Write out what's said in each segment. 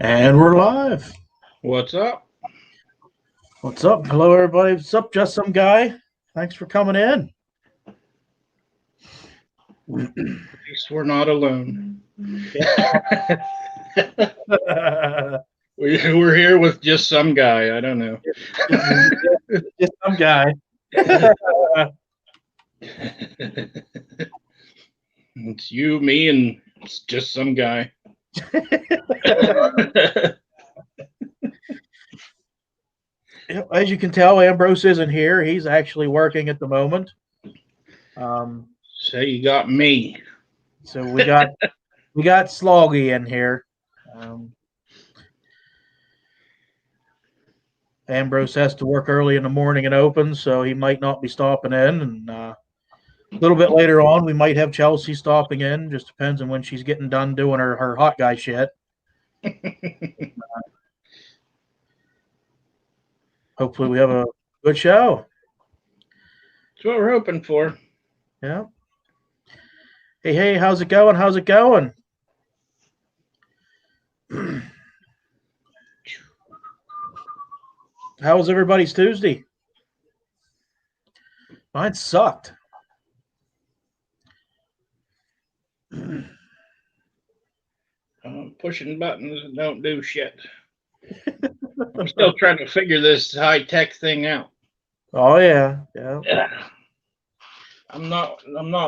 And we're live. What's up? What's up? Hello, everybody. What's up? Just some guy. Thanks for coming in. At least we're not alone. We're here with just some guy. I don't know. Just some guy. It's you, me, and it's just some guy. As you can tell, Ambrose isn't here. He's actually working at the moment. So you got me. So we got Sloggy in here. Ambrose has to work early in the morning and open, so he might not be stopping in. And a little bit later on, we might have Chelsea stopping in. Just depends on when she's getting done doing her hot guy shit. Hopefully, we have a good show. That's what we're hoping for. Yeah. Hey, how's it going? How's it going? How was everybody's Tuesday? Mine sucked. Pushing buttons don't do shit. I'm still trying to figure this high tech thing out. Oh yeah. I'm not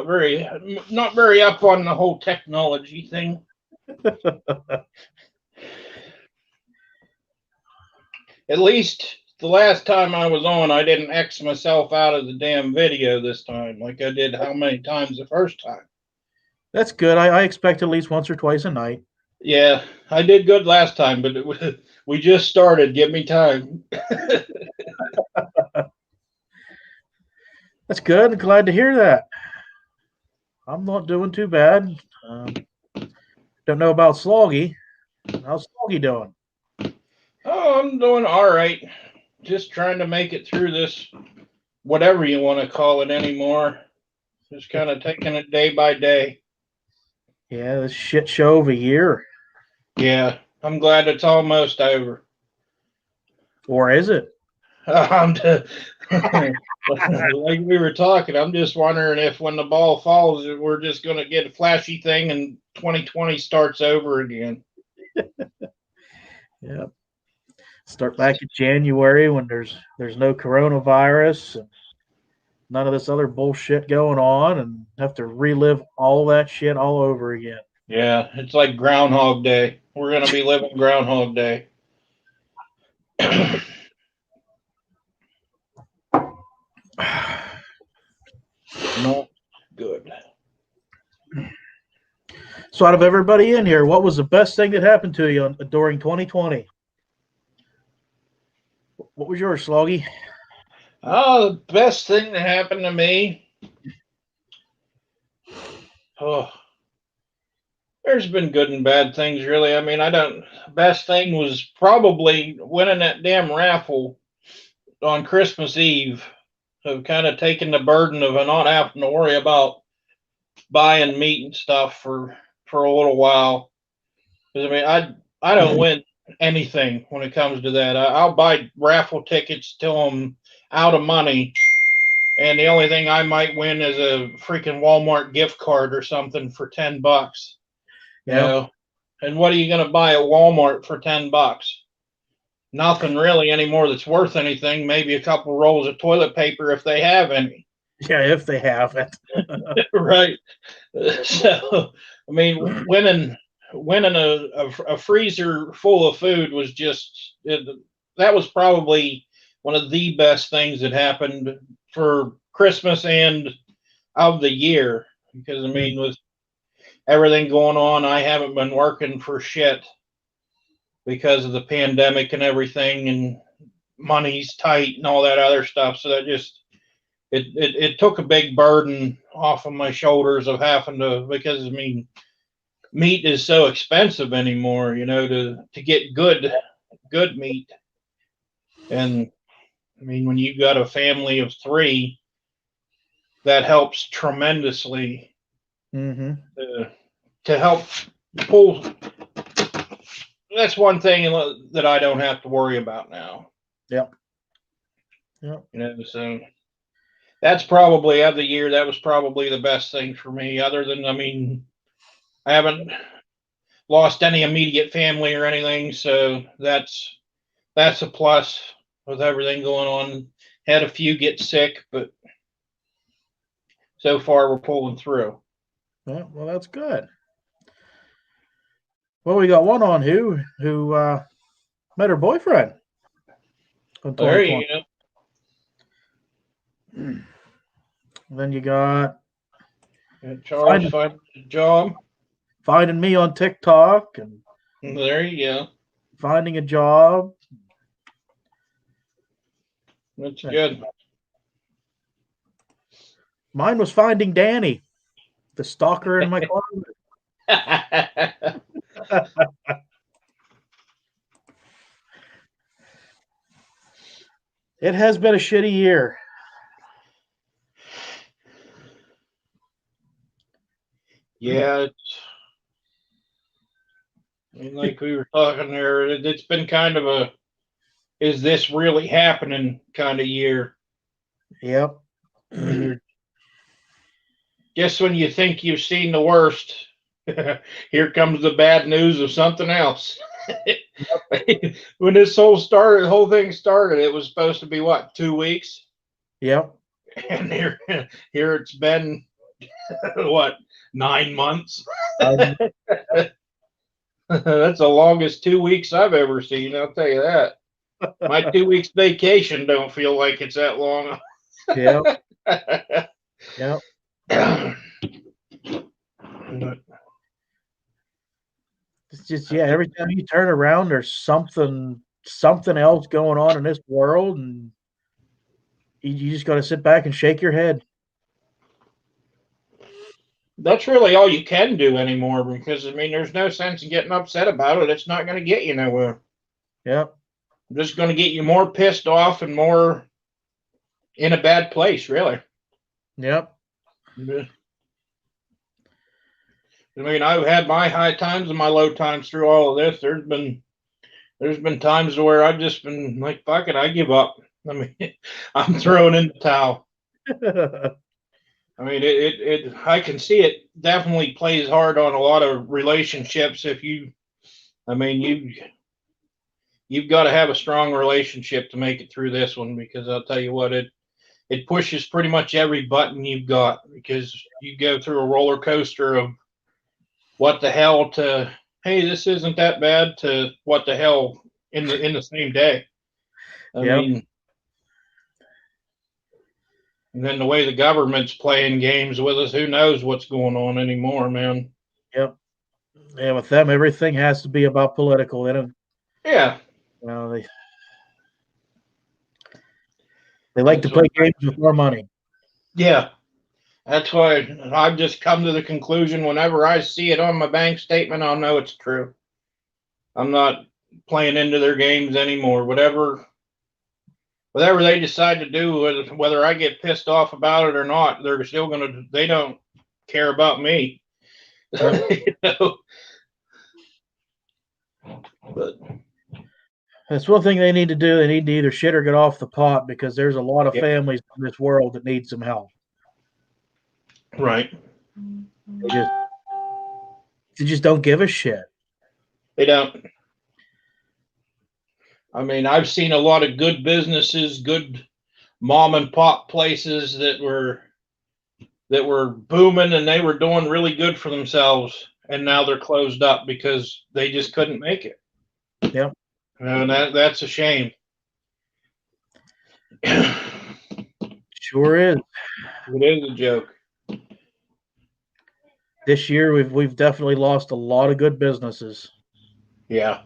very up on the whole technology thing. At least the last time I was on, I didn't X myself out of the damn video this time, like I did how many times the first time. That's good. I expect at least once or twice a night. Yeah, I did good last time, but we just started. Give me time. That's good. Glad to hear that. I'm not doing too bad. Don't know about Sloggy. How's Sloggy doing? Oh, I'm doing all right. Just trying to make it through this, whatever you want to call it anymore. Just kind of taking it day by day. Yeah, this shit show of a year. Yeah, I'm glad it's almost over. Or is it? Like we were talking, I'm just wondering if when the ball falls, we're just going to get a flashy thing and 2020 starts over again. Yeah. Start back in January when there's no coronavirus and none of this other bullshit going on, and have to relive all that shit all over again. Yeah, it's like Groundhog Day. We're going to be living Groundhog Day. Not good. So, out of everybody in here, what was the best thing that happened to you during 2020? What was yours, Sloggy? Oh, the best thing that happened to me. Oh, there's been good and bad things, really. I mean, best thing was probably winning that damn raffle on Christmas Eve. Of kind of taking the burden of not having to worry about buying meat and stuff for a little while. Because I mean, I don't win anything when it comes to that. I'll buy raffle tickets till I'm out of money, and the only thing I might win is a freaking Walmart gift card or something for $10. You know, and what are you going to buy at Walmart for $10? Nothing really anymore that's worth anything. Maybe a couple rolls of toilet paper if they have any. Yeah, if they have it. Right. So, I mean, winning a freezer full of food was that was probably one of the best things that happened for Christmas and of the year. Because, I mean, with everything going on, I haven't been working for shit because of the pandemic and everything, and money's tight and all that other stuff. So that just it took a big burden off of my shoulders of having to, because I mean, meat is so expensive anymore, to get good meat. And I mean, when you've got a family of 3, that helps tremendously to help pull that's one thing that I don't have to worry about now. Yep. Yep. You know, so that's probably of the year. That was probably the best thing for me. Other than, I mean, I haven't lost any immediate family or anything, so that's a plus with everything going on. Had a few get sick, but so far we're pulling through. Yeah, well, that's good. Well, we got one on who met her boyfriend in There 2020. you go. Then you got Charles finding a job. Finding me on TikTok and There you go. finding a job. That's good. Mine was finding Danny, the stalker in my closet. It has been a shitty year. Yeah, I mean, like we were talking there, it's been kind of a "is this really happening" kind of year. Yep. I mean, just when you think you've seen the worst, here comes the bad news of something else. When this whole thing started, it was supposed to be what, 2 weeks, Yep. and here it's been what, 9 months. That's the longest 2 weeks I've ever seen. I'll tell you that. My 2 weeks vacation don't feel like it's that long. Yep. Yep. It's just, yeah, every time you turn around, there's something else going on in this world, and you just got to sit back and shake your head. That's really all you can do anymore, because I mean, there's no sense in getting upset about it. It's not going to get you nowhere. Yep. Just going to get you more pissed off and more in a bad place, really. Yep. I mean, I've had my high times and my low times through all of this. There's been times where I've just been like, fuck it, I give up. I mean, I'm throwing in the towel. I mean, I can see it definitely plays hard on a lot of relationships. I mean, you've got to have a strong relationship to make it through this one, because I'll tell you what, it pushes pretty much every button you've got, because you go through a roller coaster of what the hell to, hey, this isn't that bad, to what the hell in the same day. I mean, and then the way the government's playing games with us, who knows what's going on anymore, man. Yep. Yeah, with them, everything has to be about political. They don't. Yeah. You know, they like to play games with more money. Yeah. That's why I've just come to the conclusion, whenever I see it on my bank statement, I'll know it's true. I'm not playing into their games anymore. Whatever they decide to do, whether I get pissed off about it or not, they're still they don't care about me. You know? But that's one thing they need to do. They need to either shit or get off the pot, because there's a lot of families in this world that need some help. Right. They just don't give a shit. They don't. I mean, I've seen a lot of good businesses, good mom and pop places that were booming, and they were doing really good for themselves, and now they're closed up because they just couldn't make it. Yep. And that's a shame. Sure is. It is a joke. This year we've definitely lost a lot of good businesses. Yeah.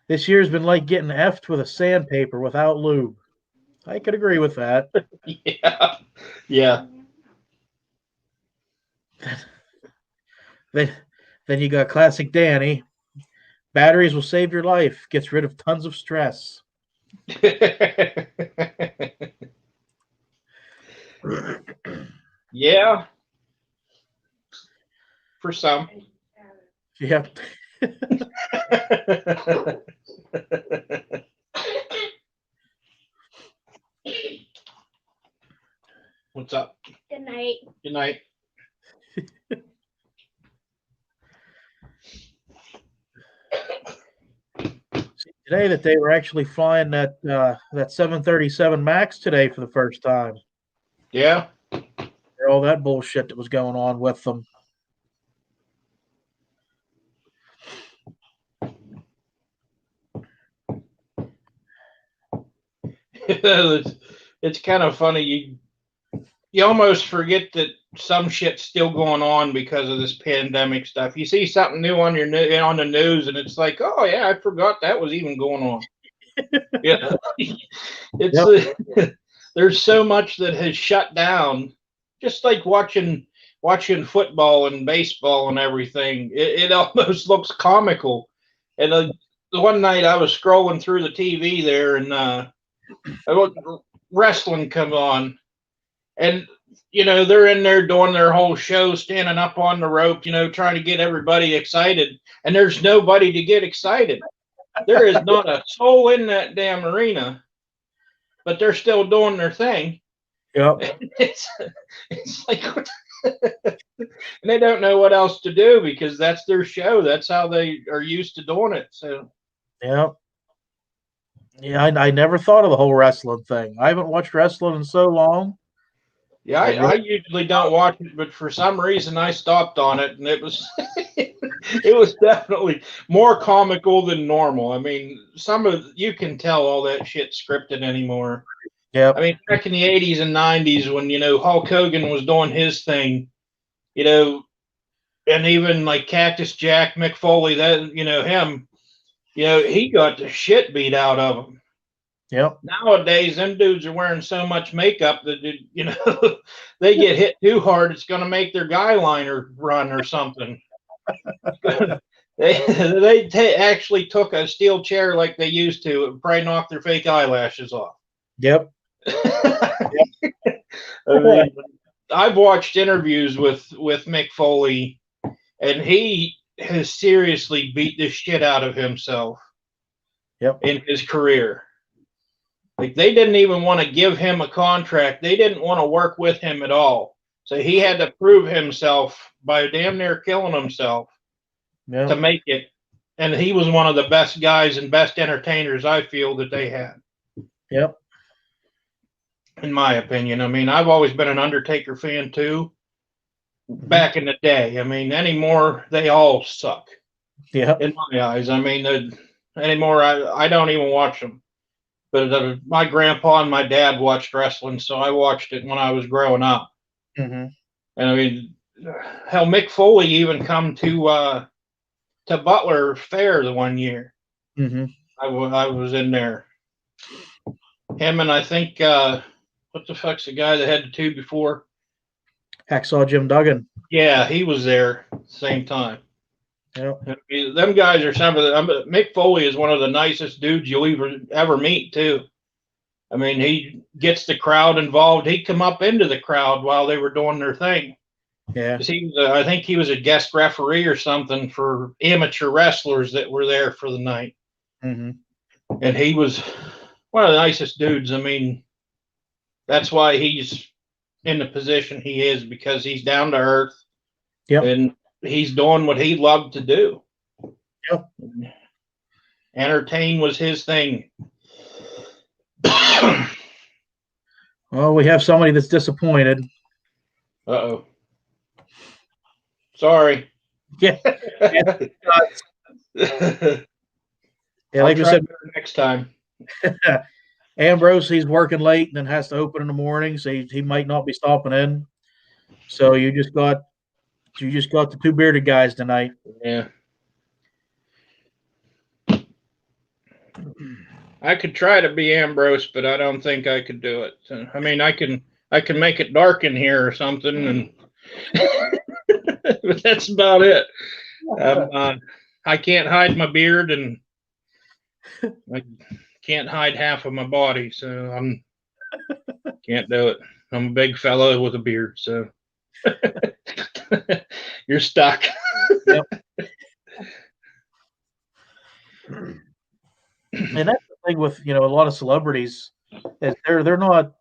This year's been like getting effed with a sandpaper without lube. I could agree with that. Yeah. Yeah. Then you got classic Danny. Batteries will save your life. Gets rid of tons of stress. for some. Yep. What's up? Good night. Good night. Today that they were actually flying that 737 Max today for the first time. Yeah. All that bullshit that was going on with them. It's kind of funny. You almost forget that some shit's still going on because of this pandemic stuff. You see something new on on the news, and it's like, oh yeah, I forgot that was even going on. Yeah, it's there's so much that has shut down. Just like watching football and baseball and everything, it almost looks comical. And the one night I was scrolling through the TV there, and wrestling come on, and they're in there doing their whole show, standing up on the rope, trying to get everybody excited, and there's nobody to get excited. There is not a soul in that damn arena, but they're still doing their thing. Yep. It's like, and they don't know what else to do because that's their show. That's how they are used to doing it. So Yep. Yeah, I never thought of the whole wrestling thing. I haven't watched wrestling in so long. yeah, I usually don't watch it, but for some reason I stopped on it, and it was it was definitely more comical than normal. I mean, you can tell all that shit scripted anymore. Yeah. I mean, back in the 80s and 90s when Hulk Hogan was doing his thing, and even like Cactus Jack, Mick Foley, that him, he got the shit beat out of him. Yep. Nowadays, them dudes are wearing so much makeup that they get hit too hard, it's going to make their guy liner run or something. They actually took a steel chair like they used to and probably knocked their fake eyelashes off. Yep. I mean, I've watched interviews with Mick Foley, and he has seriously beat the shit out of himself. Yep. In his career. Like, they didn't even want to give him a contract. They didn't want to work with him at all. So he had to prove himself by damn near killing himself to make it. And he was one of the best guys and best entertainers I feel that they had. Yep. In my opinion. I mean, I've always been an Undertaker fan too. Back in the day. I mean, anymore, they all suck. Yeah. In my eyes. I mean, anymore, I don't even watch them. But my grandpa and my dad watched wrestling, so I watched it when I was growing up. Mm-hmm. And I mean, hell, Mick Foley even come to Butler Fair the one year. Mm-hmm. I was in there. Him and I think what the fuck's the guy that had the two before? Hacksaw Jim Duggan. Yeah, he was there at the same time. Yep. I mean, them guys are some of the. Mick Foley is one of the nicest dudes you'll ever meet too. I mean, he gets the crowd involved. He'd come up into the crowd while they were doing their thing. Yeah. I think he was a guest referee or something for amateur wrestlers that were there for the night. Mm-hmm. And he was one of the nicest dudes. I mean, that's why he's in the position he is, because he's down to earth. Yep. And he's doing what he loved to do. Yep. Entertain was his thing. Well, we have somebody that's disappointed. Uh-oh. Sorry. Yeah. Yeah, like I said, next time. Ambrose, he's working late and then has to open in the morning, so he might not be stopping in. So you just got the two bearded guys tonight. Yeah. I could try to be Ambrose, but I don't think I could do it. I mean, I can make it dark in here or something, and but that's about it. I can't hide my beard, and I can't hide half of my body, so can't do it. I'm a big fellow with a beard, so You're stuck. Yep. And that's the thing with a lot of celebrities is they're not.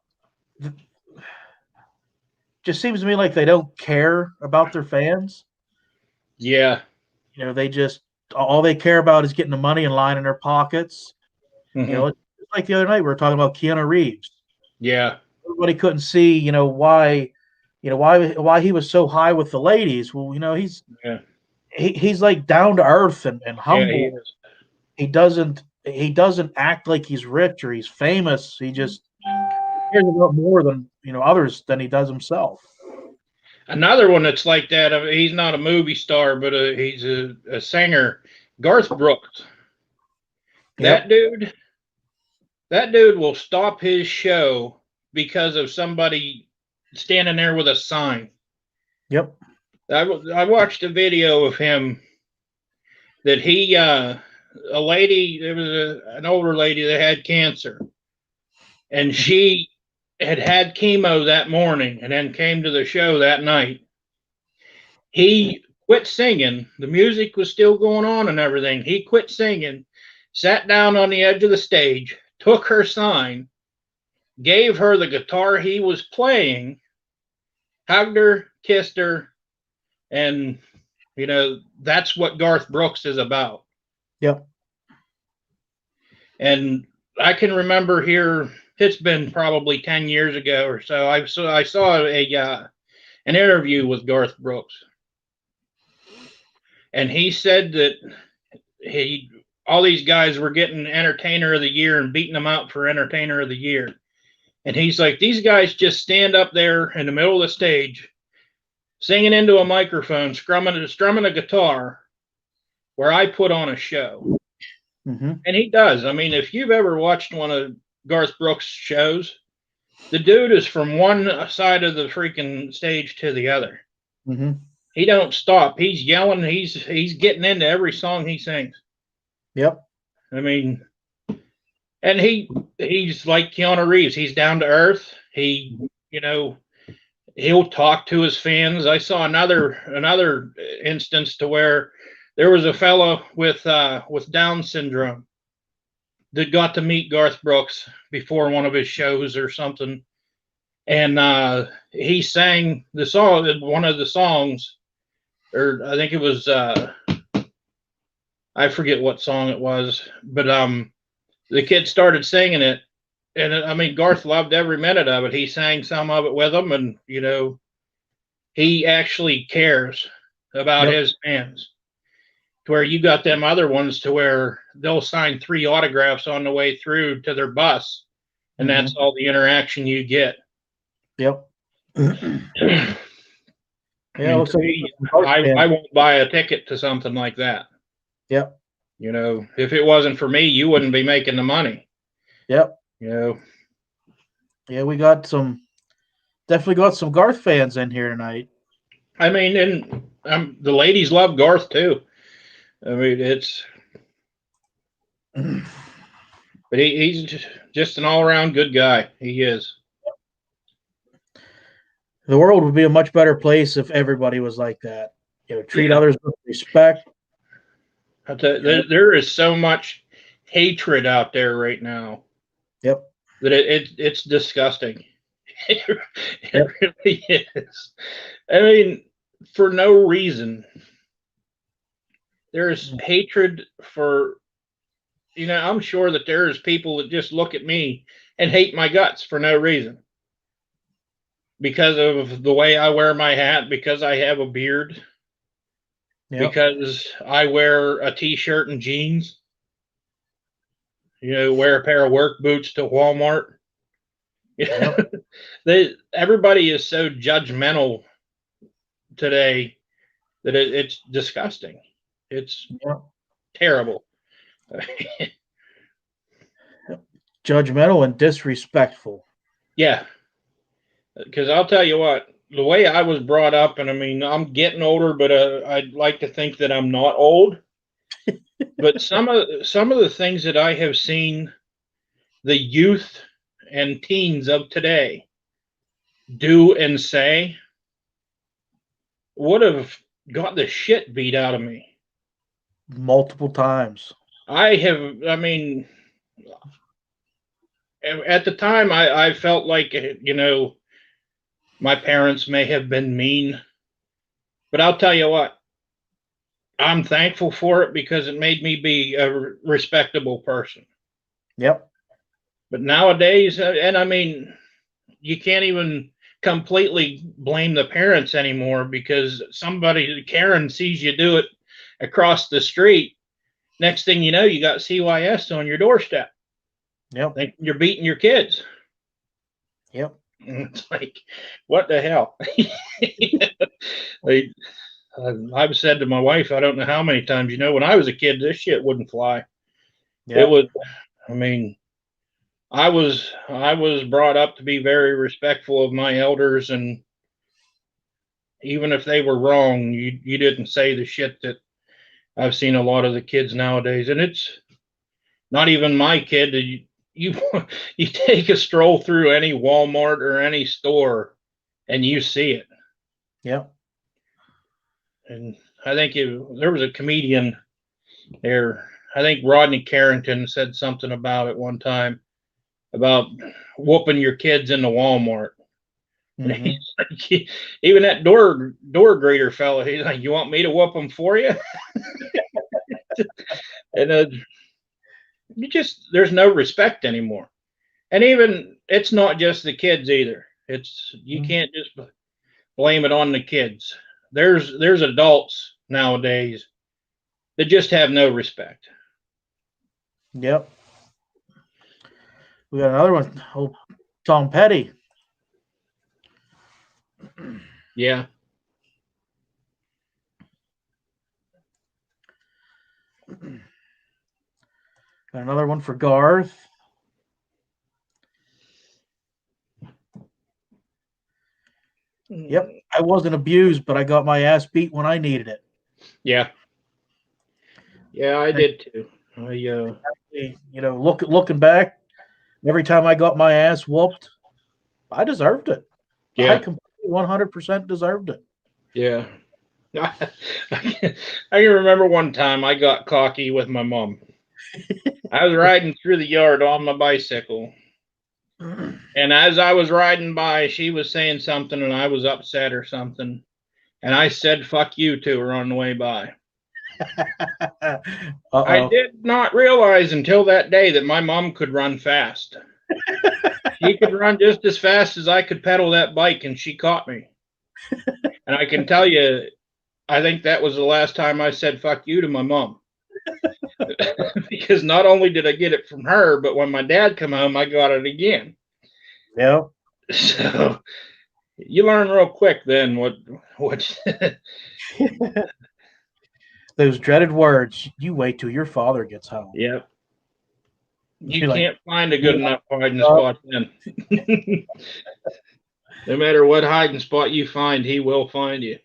Just seems to me like they don't care about their fans. Yeah. They just all they care about is getting the money and line in their pockets. Mm-hmm. It's like the other night we were talking about Keanu Reeves. Yeah. Everybody couldn't see, why he was so high with the ladies. Well, Yeah. he's like down to earth and Yeah. He humble. is. He doesn't act like he's rich or he's famous. He just cares about more than others than he does himself. Another one that's like that. I mean, he's not a movie star, but he's a singer. Garth Brooks. Yep. That dude will stop his show because of somebody standing there with a sign. Yep. I watched a video of him that a lady, there was an older lady that had cancer, and she had chemo that morning and then came to the show that night. He quit singing. The music was still going on and everything. He quit singing, sat down on the edge of the stage, took her sign, gave her the guitar he was playing, hugged her, kissed her, and that's what Garth Brooks is about. Yep. And I can remember here, it's been probably 10 years ago or so. I saw an interview with Garth Brooks, and he said that all these guys were getting Entertainer of the Year and beating them out for Entertainer of the Year. And he's like, these guys just stand up there in the middle of the stage, singing into a microphone, strumming a guitar, where I put on a show. Mm-hmm. And he does. I mean, if you've ever watched one of Garth Brooks' shows, the dude is from one side of the freaking stage to the other. Mm-hmm. He don't stop. He's yelling. He's getting into every song he sings. Yep. I mean, and he's like Keanu Reeves. He's down to earth. He'll talk to his fans. I saw another instance to where there was a fellow with Down syndrome that got to meet Garth Brooks before one of his shows or something, and he sang one of the songs, or I think it was I forget what song it was, but the kid started singing it, and I mean Garth loved every minute of it. He sang some of it with him, and he actually cares about his fans. To where you got them other ones to where they'll sign 3 autographs on the way through to their bus, and that's all the interaction you get. Yep. Yeah, looks like I won't buy a ticket to something like that. Yep. If it wasn't for me, you wouldn't be making the money. Yep. Yeah, we definitely got some Garth fans in here tonight. I mean, and the ladies love Garth too. I mean, but he's just an all-around good guy. He is. The world would be a much better place if everybody was like that. Treat others with respect. There is so much hatred out there right now. Yep. That it's disgusting. It really is. I mean, for no reason. There's hatred for, I'm sure that there's people that just look at me and hate my guts for no reason. Because of the way I wear my hat, because I have a beard, because I wear a t-shirt and jeans, wear a pair of work boots to Walmart. Yep. Everybody is so judgmental today that it's disgusting. It's terrible. Judgmental and disrespectful. Yeah. Because I'll tell you what, the way I was brought up, and I mean, I'm getting older, but I'd like to think that I'm not old. But some of the things that I have seen the youth and teens of today do and say, would have got the shit beat out of me. Multiple times. I mean, at the time, I felt like, my parents may have been mean, but I'll tell you what, I'm thankful for it because it made me be a respectable person. Yep. But nowadays, and I mean, you can't even completely blame the parents anymore because somebody, Karen, sees you do it across the street. Next thing you know, you got CYS on your doorstep. Yep. Think you're beating your kids. Yep. It's like, what the hell? Like, I've said to my wife, I don't know how many times, when I was a kid, this shit wouldn't fly. Yep. It would. I mean, I was brought up to be very respectful of my elders, and even if they were wrong, you didn't say the shit that I've seen a lot of the kids nowadays, and it's not even my kid. You you take a stroll through any Walmart or any store, and you see it. Yep. And I think there was a comedian there. I think Rodney Carrington said something about it one time about whooping your kids in the Walmart. And Mm-hmm. like, even that door greeter fella, he's like, "You want me to whoop them for you?" And there's no respect anymore. And even it's not just the kids either. You can't just blame it on the kids. There's adults nowadays that just have no respect. Yep. We got another one. Oh, Tom Petty. Yeah. Got another one for Garth. Yep. I wasn't abused, but I got my ass beat when I needed it. Yeah. Yeah, I did too. Looking back, every time I got my ass whooped, I deserved it. Yeah. I completely 100% deserved it. Yeah. I can remember one time I got cocky with my mom. I was riding through the yard on my bicycle. And as I was riding by, she was saying something and I was upset or something. And I said, "Fuck you" to her on the way by. I did not realize until that day that my mom could run fast. She could run just as fast as I could pedal that bike, and she caught me. And I can tell you, I think that was the last time I said "fuck you" to my mom. Because not only did I get it from her, but when my dad come home, I got it again. Yeah. So you learn real quick then what those dreaded words. You wait till your father gets home. Yep. You can't find a good enough hiding spot then. No matter what hiding spot you find, he will find you.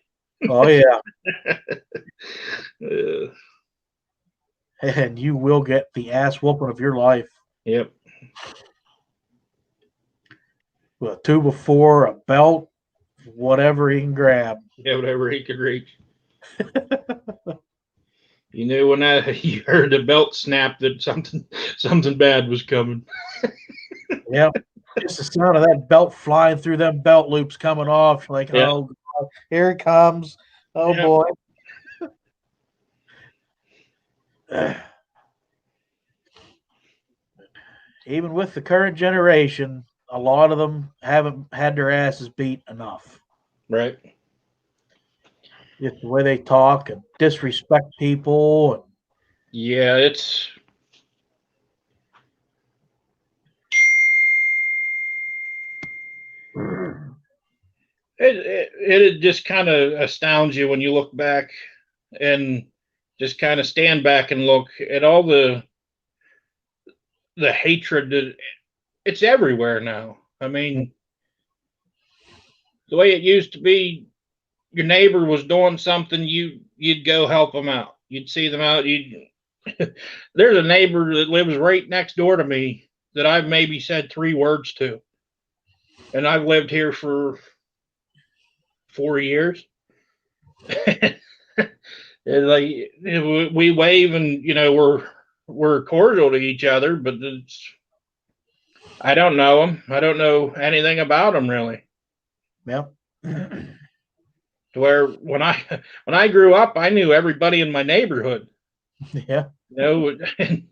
Oh yeah. And you will get the ass whooping of your life. Yep. With a 2x4, a belt, whatever he can grab. Yeah, whatever he could reach. You knew when you heard the belt snap that something bad was coming. Yep. Just the sound of that belt flying through them belt loops coming off. Like, yeah. Oh, God, here it comes. Oh, yeah. Boy. Even with the current generation, a lot of them haven't had their asses beat enough. Right. Just the way they talk and disrespect people. And yeah, it just kind of astounds you when you look back and just kind of stand back and look at all the hatred that it's everywhere now. I mean, the way it used to be, your neighbor was doing something, you'd go help them out. You'd see them out. There's a neighbor that lives right next door to me that I've maybe said 3 words to, and I've lived here for 4 years. Like we wave and we're cordial to each other, but I don't know them. I don't know anything about them really. Yep. To where when I grew up, I knew everybody in my neighborhood. Yeah. And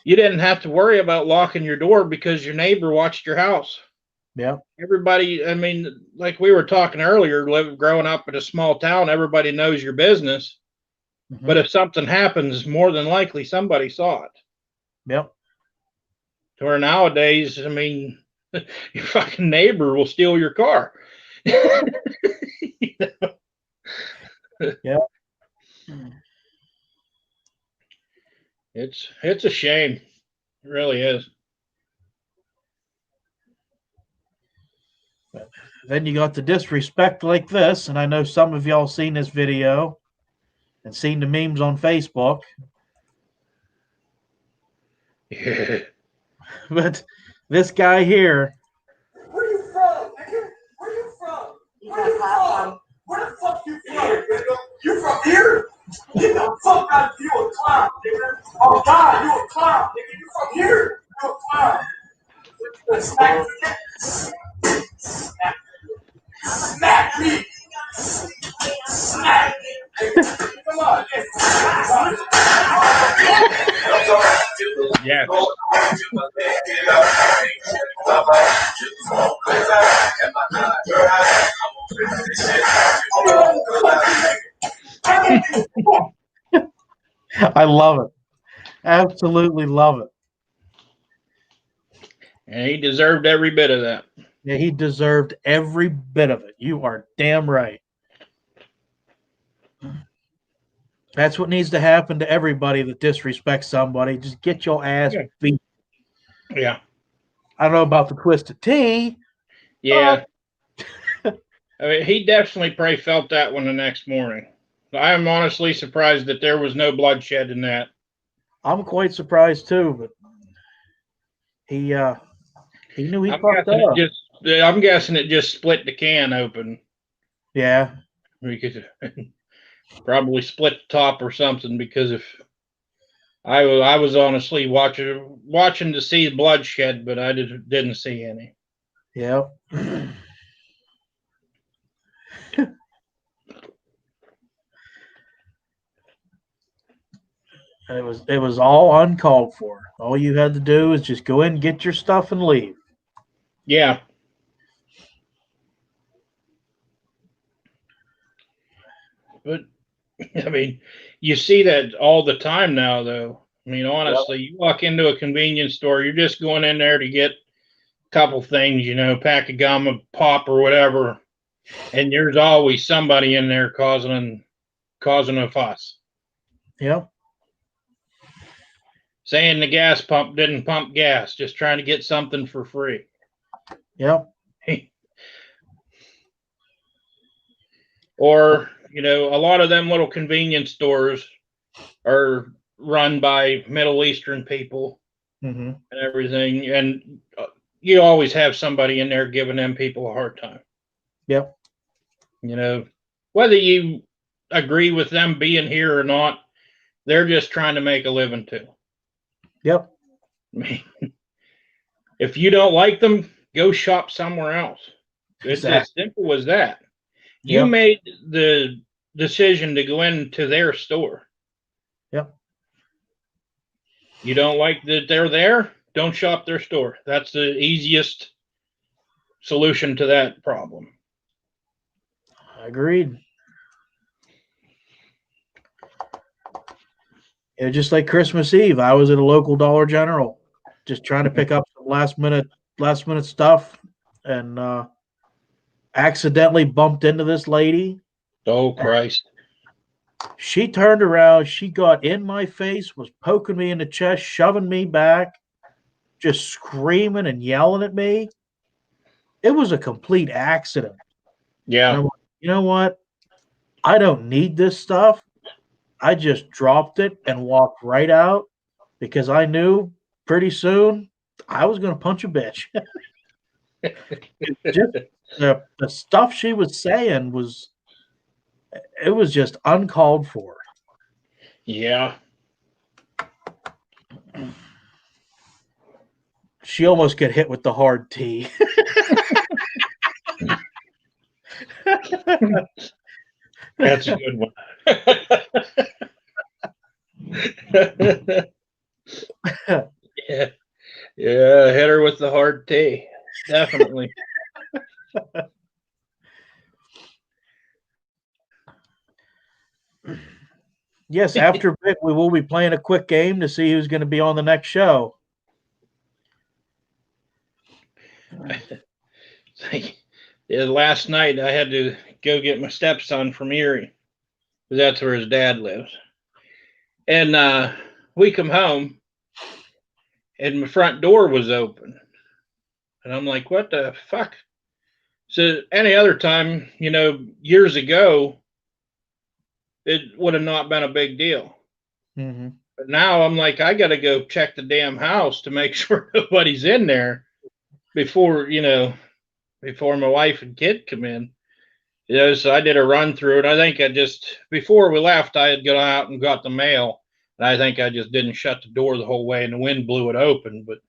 you didn't have to worry about locking your door because your neighbor watched your house. Yep. Everybody, I mean, like we were talking earlier, growing up in a small town, everybody knows your business. Mm-hmm. But if something happens, more than likely somebody saw it. Yep. To where nowadays, I mean, your fucking neighbor will steal your car. Yep. It's a shame. It really is. Then you got the disrespect like this, and I know some of y'all seen this video and seen the memes on Facebook. Yeah. But this guy here. Where you from, nigga? Where you from? Where you from? Where the fuck you from, nigga? You from here? Get the fuck out of here, you a clown, nigga. Oh God, you a clown, nigga. You from here? You a clown. Smack me. Smack me. Smack me. Come on, Yeah. I love it. Absolutely love it. And he deserved every bit of that. Yeah, he deserved every bit of it. You are damn right. That's what needs to happen to everybody that disrespects somebody. Just get your ass beat. Yeah. I don't know about the twisted tea. Yeah. I mean, he definitely probably felt that one the next morning. I am honestly surprised that there was no bloodshed in that. I'm quite surprised too, but he knew he fucked up. I'm guessing it just split the can open. Yeah. We could probably split the top or something, because if I was honestly watching to see bloodshed, but I didn't see any. Yeah. It was all uncalled for. All you had to do is just go in, get your stuff, and leave. Yeah. But I mean, you see that all the time now, though. I mean, honestly, you walk into a convenience store, you're just going in there to get a couple things, pack of gum, a pop, or whatever, and there's always somebody in there causing a fuss. Yeah. Saying the gas pump didn't pump gas, just trying to get something for free. Yep. Or, a lot of them little convenience stores are run by Middle Eastern people and everything. And you always have somebody in there giving them people a hard time. Yep. Whether you agree with them being here or not, they're just trying to make a living too. Yep. I mean, if you don't like them, go shop somewhere else. It's as simple as that. You made the decision to go into their store. Yep. You don't like that they're there? Don't shop their store. That's the easiest solution to that problem. Agreed. Yeah, just like Christmas Eve, I was at a local Dollar General, just trying to pick up some last minute stuff, and accidentally bumped into this lady. Oh Christ! She turned around. She got in my face, was poking me in the chest, shoving me back, just screaming and yelling at me. It was a complete accident. Yeah. And I'm like, you know what? I don't need this stuff. I just dropped it and walked right out because I knew pretty soon I was going to punch a bitch. Just the stuff she was saying was It was just uncalled for. Yeah. She almost got hit with the hard T. That's a good one. Yeah. Yeah, hit her with the hard T. Definitely. Yes, after a bit, we will be playing a quick game to see who's going to be on the next show. Yeah, last night I had to go get my stepson from Erie, because that's where his dad lives. And we come home, and my front door was open. And I'm like, what the fuck? So any other time, years ago, it would have not been a big deal. Mm-hmm. But now I'm like, I got to go check the damn house to make sure nobody's in there before my wife and kid come in. So I did a run through it. I think before we left, I had gone out and got the mail. And I think I just didn't shut the door the whole way and the wind blew it open. But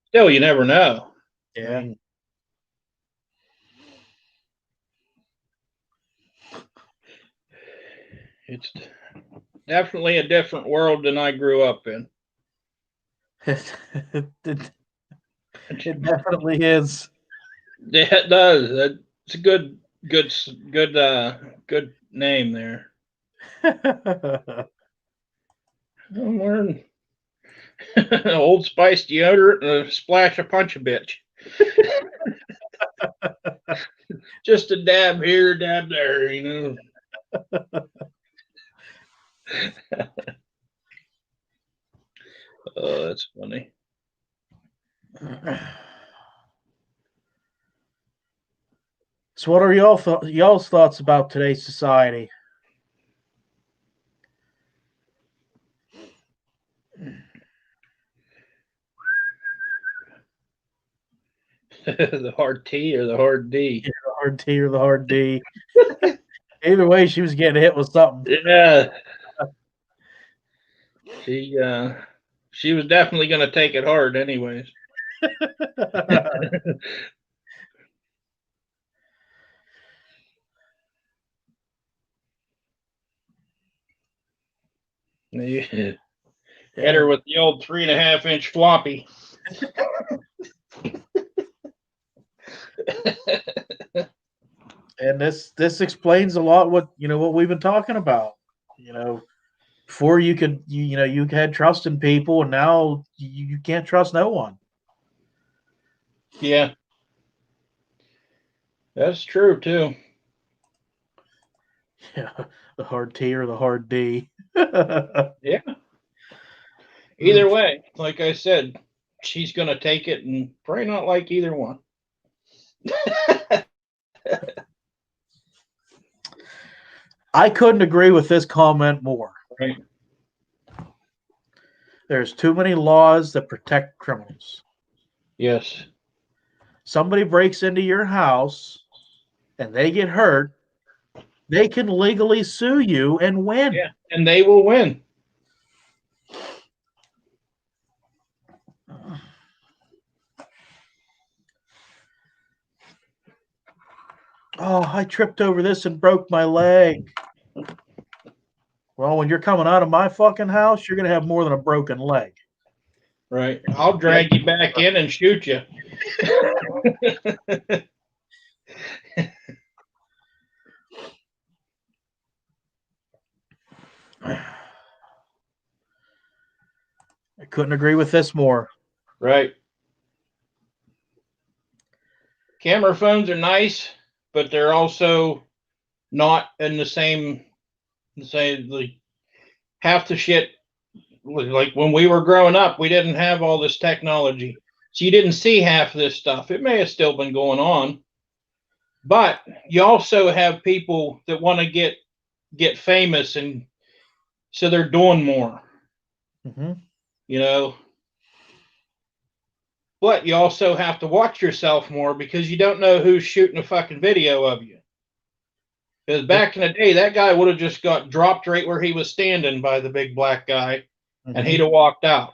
still, you never know. Yeah. It's definitely a different world than I grew up in. It definitely is. Yeah, it does. It's a good name there. I'm wearing Old Spice deodorant and a splash of Punch a Bitch. Just a dab here, dab there, Oh, that's funny. So, what are y'all's thoughts about today's society? The hard T or the hard D? The hard T or the hard D? Either way, she was getting hit with something. Yeah. She was definitely going to take it hard, anyways. Yeah. Hit her with the old 3.5-inch floppy. And this explains a lot what we've been talking about. Before you had trust in people, and now you can't trust no one. Yeah, that's true too. Yeah, the hard T or the hard D. Yeah. Either way, like I said, she's gonna take it and probably not like either one. I couldn't agree with this comment more. Right. There's too many laws that protect criminals. Yes. Somebody breaks into your house and they get hurt, they can legally sue you and win. Yeah, and they will win. Oh, I tripped over this and broke my leg. Well, when you're coming out of my fucking house, you're going to have more than a broken leg. Right. I'll drag you back in and shoot you. I couldn't agree with this more. Right. Camera phones are nice, but they're also not in the same like half the shit. Like when we were growing up, we didn't have all this technology, so you didn't see half of this stuff. It may have still been going on, but you also have people that want to get famous, and so they're doing more. But you also have to watch yourself more because you don't know who's shooting a fucking video of you. Because back in the day, that guy would have just got dropped right where he was standing by the big black guy, and he'd have walked out.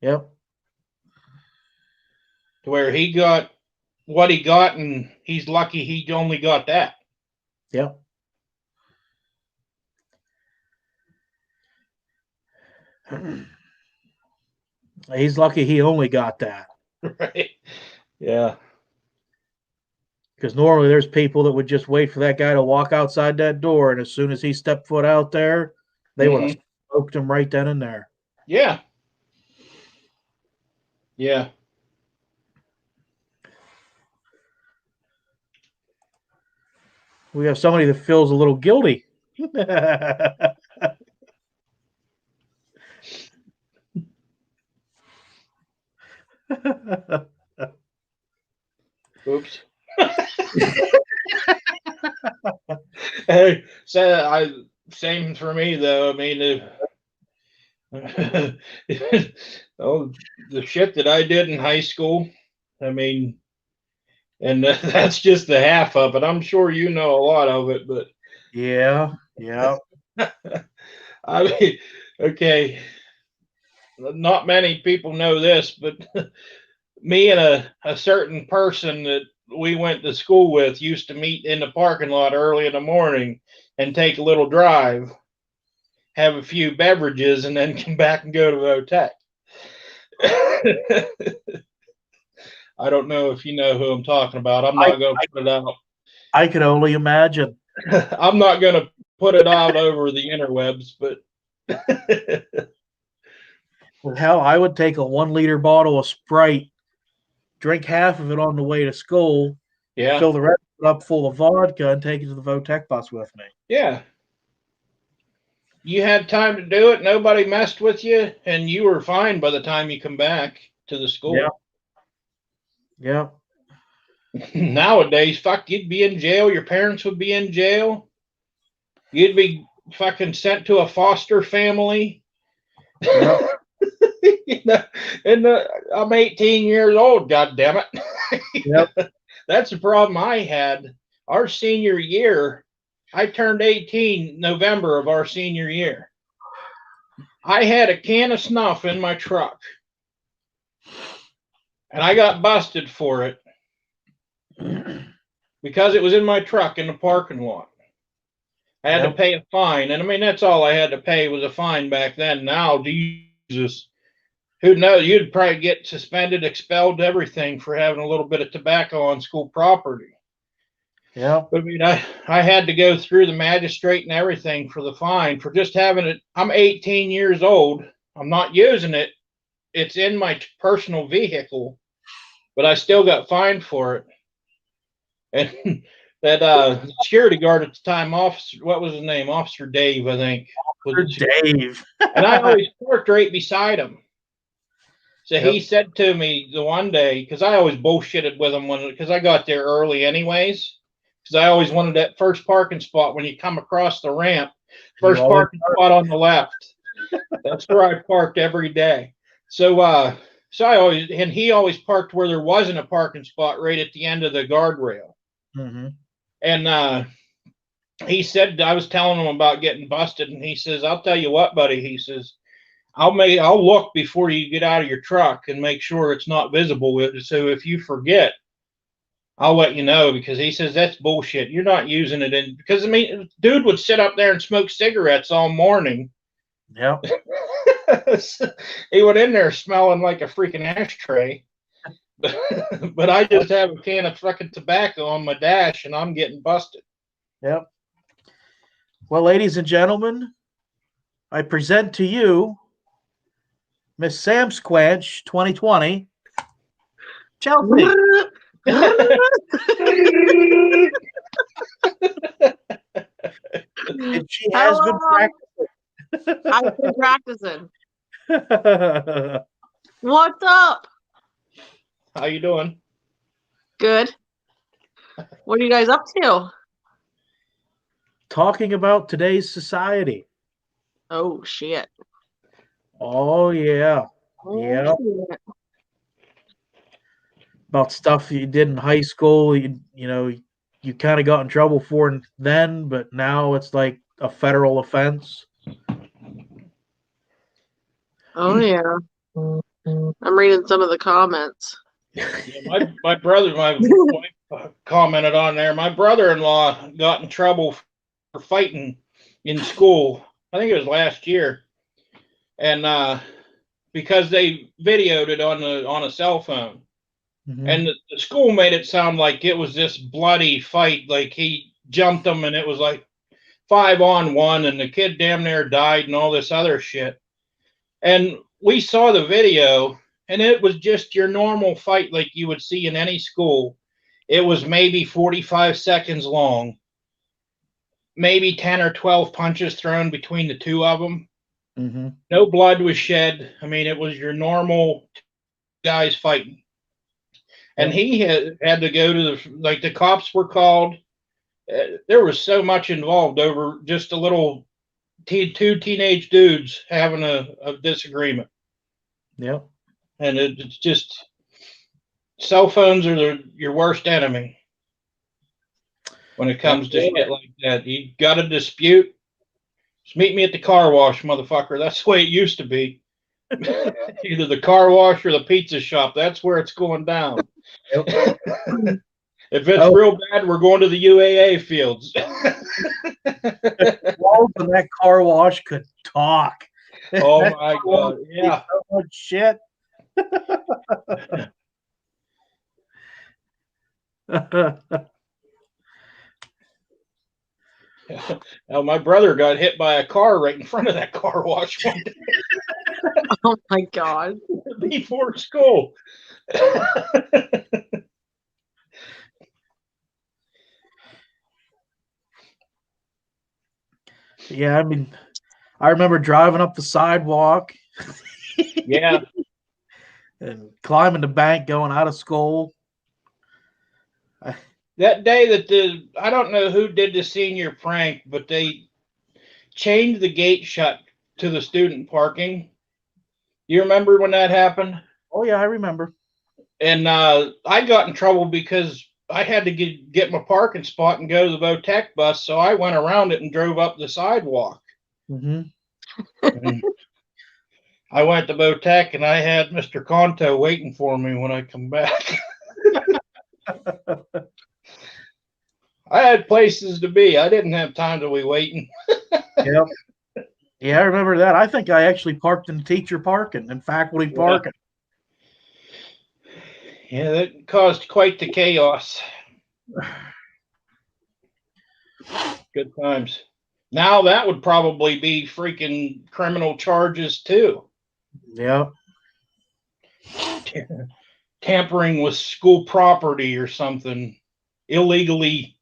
Yep. To where he got what he got, and he's lucky he only got that. Yep. He's lucky he only got that. Right. Yeah. Because normally there's people that would just wait for that guy to walk outside that door, and as soon as he stepped foot out there, they would have smoked him right then and there. Yeah. Yeah. We have somebody that feels a little guilty. Oops. Hey, same for me though. I mean, oh, the shit that I did in high school. I mean, and that's just the half of it. I'm sure you know a lot of it, but yeah. I mean, okay, not many people know this, but me and a certain person that we went to school with used to meet in the parking lot early in the morning and take a little drive, have a few beverages, and then come back and go to Votech. I don't know if you know who I'm talking about. I'm not going to put it out. I can only imagine. I'm not going to put it out over the interwebs, but hell, I would take a 1 liter bottle of Sprite, drink half of it on the way to school, fill the rest of it up full of vodka, and take it to the Votech bus with me. Yeah. You had time to do it. Nobody messed with you, and you were fine by the time you come back to the school. Yeah. Nowadays, fuck, you'd be in jail. Your parents would be in jail. You'd be fucking sent to a foster family. Yep. You know, and I'm 18 years old, God damn it. Yep. That's the problem I had. Our senior year, I turned 18 November of our senior year. I had a can of snuff in my truck, and I got busted for it because it was in my truck in the parking lot. I had to pay a fine, and I mean, that's all I had to pay was a fine back then. Now, Jesus, who knows? You'd probably get suspended, expelled, everything for having a little bit of tobacco on school property. Yeah. But I mean, I had to go through the magistrate and everything for the fine for just having it. I'm 18 years old. I'm not using it. It's in my personal vehicle, but I still got fined for it. And that security guard at the time, officer, what was his name? Officer Dave, I think. Dave. And I always parked right beside him. So he said to me the one day, because I always bullshitted with him because I got there early anyways. Because I always wanted that first parking spot when you come across the ramp. First parking spot on the left. That's where I parked every day. So he always parked where there wasn't a parking spot right at the end of the guardrail. Mm-hmm. And he said, I was telling him about getting busted, and he says, "I'll tell you what, buddy," he says, I'll look before you get out of your truck and make sure it's not visible. So if you forget, I'll let you know, because he says that's bullshit. You're not using it because I mean, dude would sit up there and smoke cigarettes all morning. Yep. He went in there smelling like a freaking ashtray. But I just have a can of fucking tobacco on my dash, and I'm getting busted. Yep. Well, ladies and gentlemen, I present to you Miss Sam Squanch 2020, Chelsea. And she has been practicing. I've been practicing. What's up? How you doing? Good. What are you guys up to? Talking about today's society. Oh, shit. Oh, yeah. Oh, Yeah. shit. About stuff you did in high school, you you kind of got in trouble for then, but now it's like a federal offense. Oh yeah. I'm reading some of the comments. Yeah, my brother, my wife commented on there. My brother-in-law got in trouble for fighting in school. I think it was last year, and because they videoed it on a cell phone, and the school made it sound like it was this bloody fight, like he jumped him, and it was like 5-on-1, and the kid damn near died, and all this other shit. And we saw the video, and it was just your normal fight like you would see in any school. It was maybe 45 seconds long, maybe 10 or 12 punches thrown between the two of them. Mm-hmm. No blood was shed. I mean, it was your normal guys fighting. And he had to go to the cops were called. There was so much involved over just a little two teenage dudes having a disagreement. Yep. And it's just cell phones are your worst enemy when it comes to shit like that. You got a dispute, just meet me at the car wash, motherfucker. That's the way it used to be. Either the car wash or the pizza shop. That's where it's going down. Yep. If it's real bad, we're going to the UAA fields. Walls in that car wash could talk. Oh my God! Yeah. So much shit. Now, my brother got hit by a car right in front of that car wash one day. Oh my God. Before school. Yeah, I mean, I remember driving up the sidewalk. Yeah. And climbing the bank going out of school. That day that I don't know who did the senior prank, but they chained the gate shut to the student parking. You remember when that happened? Oh yeah, I remember. And I got in trouble because I had to get my parking spot and go to the Votech bus, so I went around it and drove up the sidewalk. Mm-hmm. I went to Votech and I had Mr. Conto waiting for me when I come back. I had places to be. I didn't have time to be waiting. Yep. Yeah, I remember that. I think I actually parked in teacher parking and faculty parking. Yeah, that caused quite the chaos. Good times. Now that would probably be freaking criminal charges too. Yep. Tampering with school property or something illegally.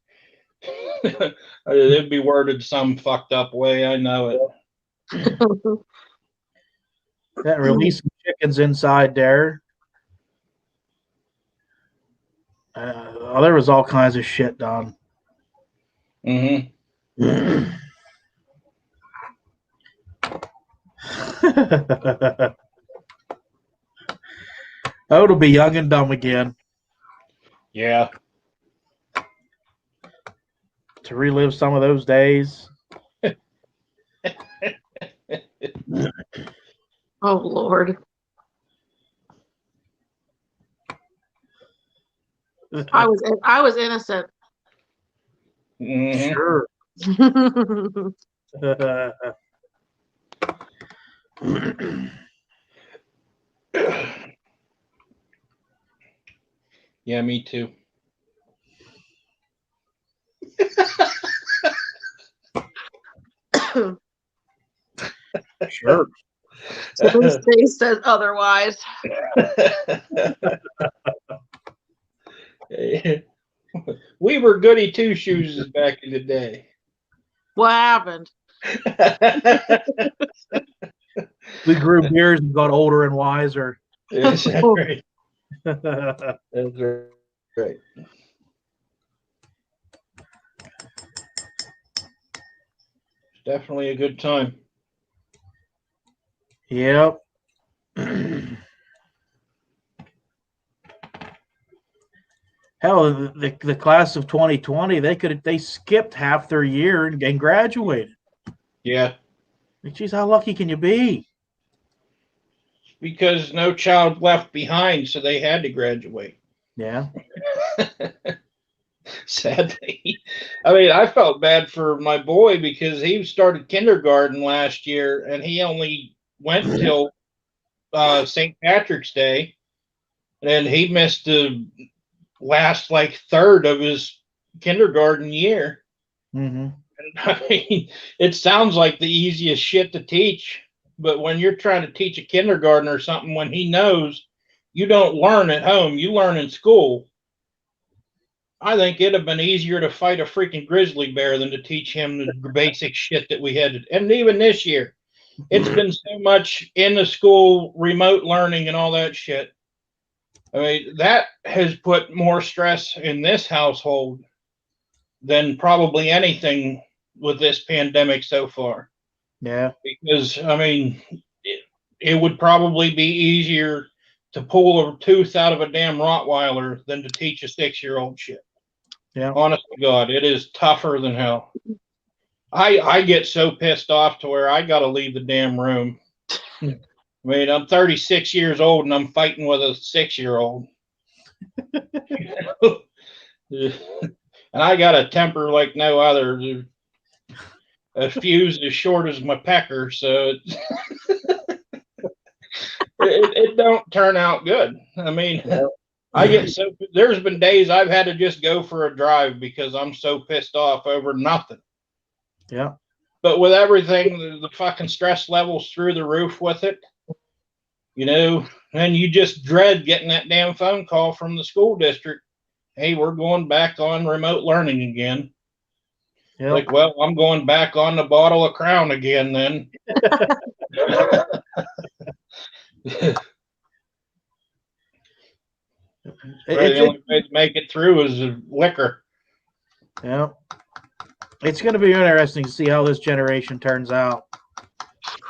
It'd be worded some fucked up way. I know it. That releasing chickens inside there. There was all kinds of shit done. Mm-hmm. Oh, it'll be young and dumb again. Yeah. To relive some of those days. Oh Lord. I was innocent. Mm-hmm. Sure. Yeah, me too. Sure. They said otherwise. We were goody two shoes back in the day. What happened? We grew beards and got older and wiser. That's right. That's right. Definitely a good time. Yep. Hell, the class of 2020, they skipped half their year and graduated. Yeah. Like, geez, how lucky can you be? Because no child left behind, so they had to graduate. Yeah. Sadly. I mean, I felt bad for my boy because he started kindergarten last year and he only went till St. Patrick's Day, and he missed the last like third of his kindergarten year. Mm-hmm. And, I mean, it sounds like the easiest shit to teach, but when you're trying to teach a kindergartner or something, when he knows you don't learn at home, you learn in school. I think it'd have been easier to fight a freaking grizzly bear than to teach him the basic shit that we had to. And even this year, it's been so much in the school, remote learning, and all that shit. I mean, that has put more stress in this household than probably anything with this pandemic so far. Yeah. Because, I mean, it would probably be easier to pull a tooth out of a damn Rottweiler than to teach a 6-year-old shit. Yeah. Honest to God, it is tougher than hell. I get so pissed off to where I got to leave the damn room. I mean, I'm 36 years old and I'm fighting with a 6-year-old. And I got a temper like no other. A fuse as short as my pecker, so it don't turn out good. I mean, I get so there's been days I've had to just go for a drive because I'm so pissed off over nothing. Yeah. But with everything, the fucking stress levels through the roof with it, and you just dread getting that damn phone call from the school district. Hey, we're going back on remote learning again. Yep. Like, well, I'm going back on the bottle of Crown again then. The only way to make it through is liquor. Yeah. It's going to be interesting to see how this generation turns out.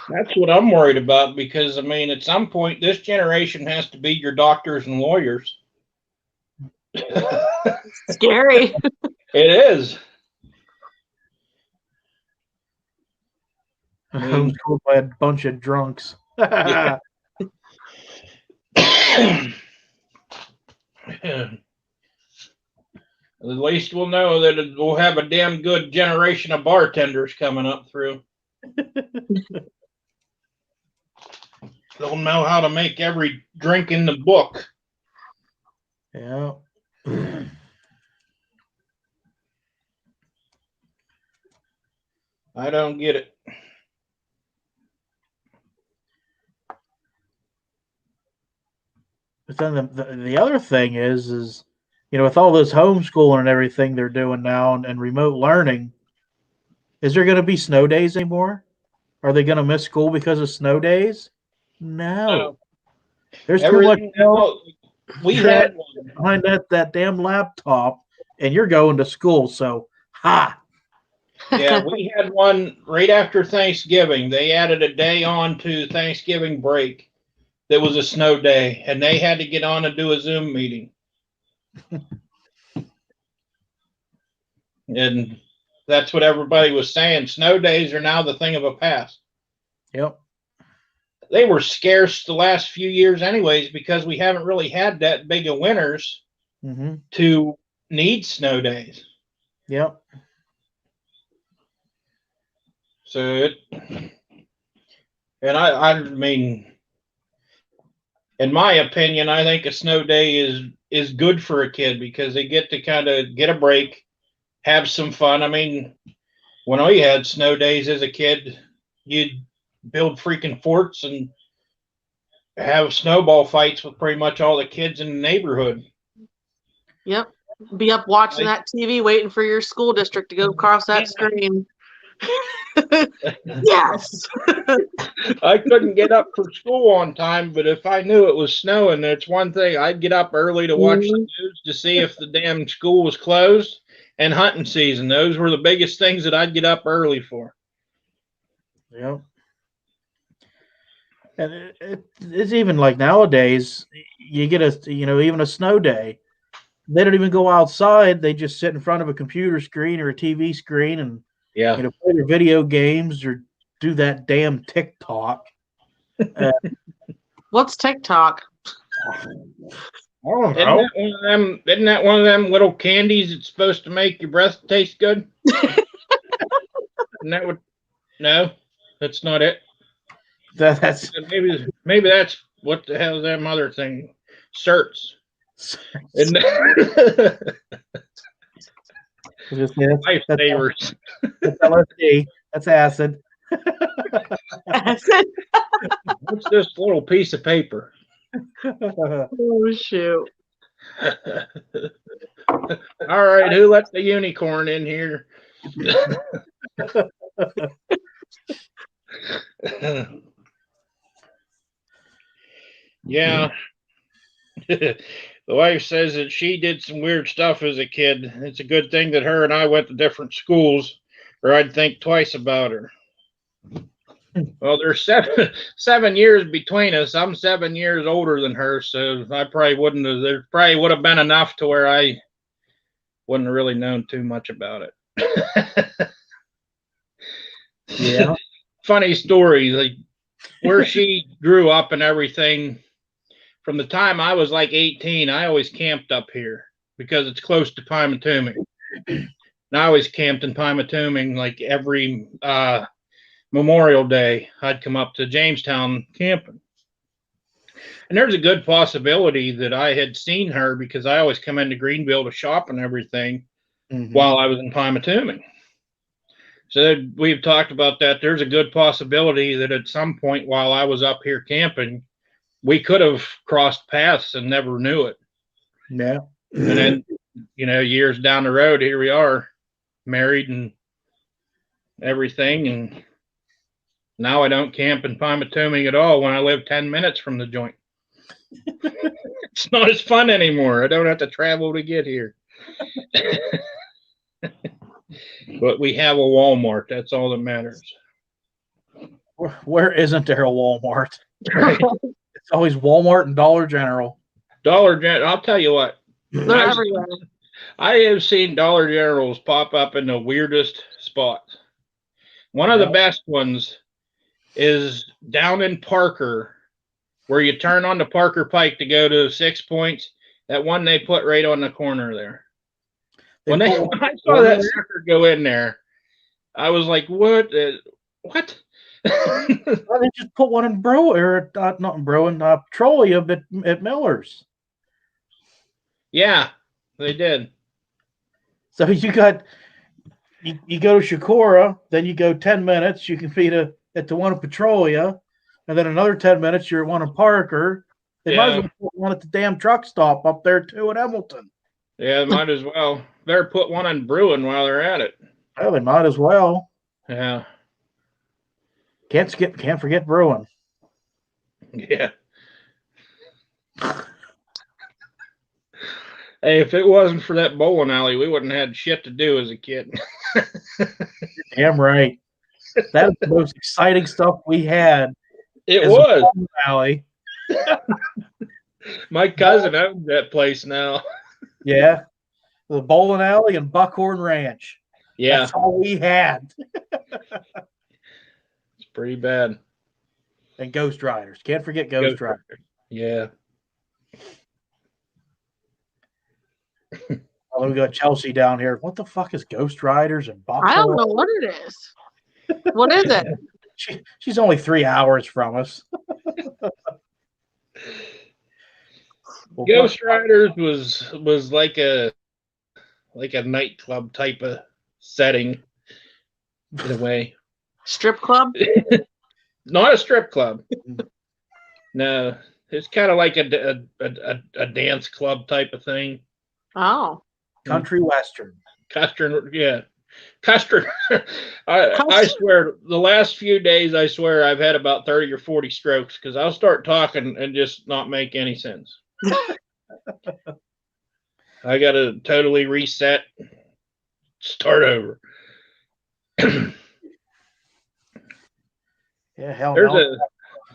That's what I'm worried about because, I mean, at some point, this generation has to be your doctors and lawyers. Scary. It is. Homeschooled by a bunch of drunks. Yeah. At least we'll know that we'll have a damn good generation of bartenders coming up through. They'll know how to make every drink in the book. Yeah. I don't get it. But then the other thing is with all this homeschooling and everything they're doing now and remote learning, is there going to be snow days anymore? Are they going to miss school because of snow days? No. There's too much snow. We had one behind that damn laptop, and you're going to school. So, ha. Yeah, we had one right after Thanksgiving. They added a day on to Thanksgiving break that was a snow day, and they had to get on and do a Zoom meeting. And that's what everybody was saying. Snow days are now the thing of a past. Yep. They were scarce the last few years anyways because we haven't really had that big of winters to need snow days. Yep. So I mean, in my opinion, I think a snow day is good for a kid because they get to kind of get a break, have some fun. I mean, when we had snow days as a kid, you'd build freaking forts and have snowball fights with pretty much all the kids in the neighborhood. Yep. Be up watching that TV waiting for your school district to go across that screen. Yes. I couldn't get up for school on time, but if I knew it was snowing, it's one thing. I'd get up early to watch the news to see if the damn school was closed and hunting season. Those were the biggest things that I'd get up early for. Yep. And it's even like nowadays, you get even a snow day. they don't even go outside. They just sit in front of a computer screen or a TV screen and Yeah. play their video games or do that damn TikTok. What's TikTok? I don't Isn't know. that one of them? Isn't that one of them little candies that's supposed to make your breath taste good? Isn't that what? No, that's not it. That's Maybe that's what the hell is that other thing? Certs. Isn't that? Lifesavers. That's LSD. That's acid. What's this little piece of paper? Oh shoot. All right, who let the unicorn in here? Yeah. The wife says that she did some weird stuff as a kid. It's a good thing that her and I went to different schools, or I'd think twice about her. Well, there's 7 years between us. I'm 7 years older than her, so I probably wouldn't have. There probably would have been enough to where I wouldn't have really known too much about it. Yeah. Funny story, like where she grew up and everything. From the time I was like 18, I always camped up here because it's close to Pymatuming. And I always camped in Pymatuming like every Memorial Day. I'd come up to Jamestown camping. And there's a good possibility that I had seen her because I always come into Greenville to shop and everything while I was in Pymatuming. So we've talked about that. There's a good possibility that at some point while I was up here camping, we could have crossed paths and never knew it. Yeah. And then, years down the road, here we are, married and everything. And now I don't camp in Pymatuming at all when I live 10 minutes from the joint. It's not as fun anymore. I don't have to travel to get here. But we have a Walmart. That's all that matters. Where isn't there a Walmart? It's always Walmart and Dollar General. Dollar General, I'll tell you what. They're everywhere. I have seen Dollar Generals pop up in the weirdest spots. One of the best ones is down in Parker, where you turn on the Parker Pike to go to 6 Points. That one they put right on the corner there. When I saw that sucker go in there, I was like, "What? What?" Well, they just put one in not in Petroleum at Miller's. Yeah, they did. So you go to Shakora, then you go 10 minutes, you can feed at the one in Petrolia, and then another 10 minutes you're at one in Parker. They might as well put one at the damn truck stop up there too in Hamilton. Yeah, might as well. Better put one in Bruin while they're at it. Well, they might as well. Yeah. Can't forget Bruin. Yeah. Hey, if it wasn't for that bowling alley, we wouldn't have had shit to do as a kid. Damn right. That was the most exciting stuff we had. It was. Bowling alley. My cousin owns that place now. Yeah. The bowling alley and Buckhorn Ranch. Yeah. That's all we had. It's pretty bad. And Ghost Riders. Can't forget Ghost Riders. Yeah. Oh, we got Chelsea down here. What the fuck is Ghost Riders and Buckhorn? I don't know what it is. What is it? She's only 3 hours from us. Ghost Riders was like a nightclub type of setting in a way. Strip club? Not a strip club. No, it's kind of like a dance club type of thing. Oh. Country Western. Custard, yeah. Custard. I swear, the last few days, I swear I've had about 30 or 40 strokes because I'll start talking and just not make any sense. I got to totally reset, start over. Yeah, hell There's no.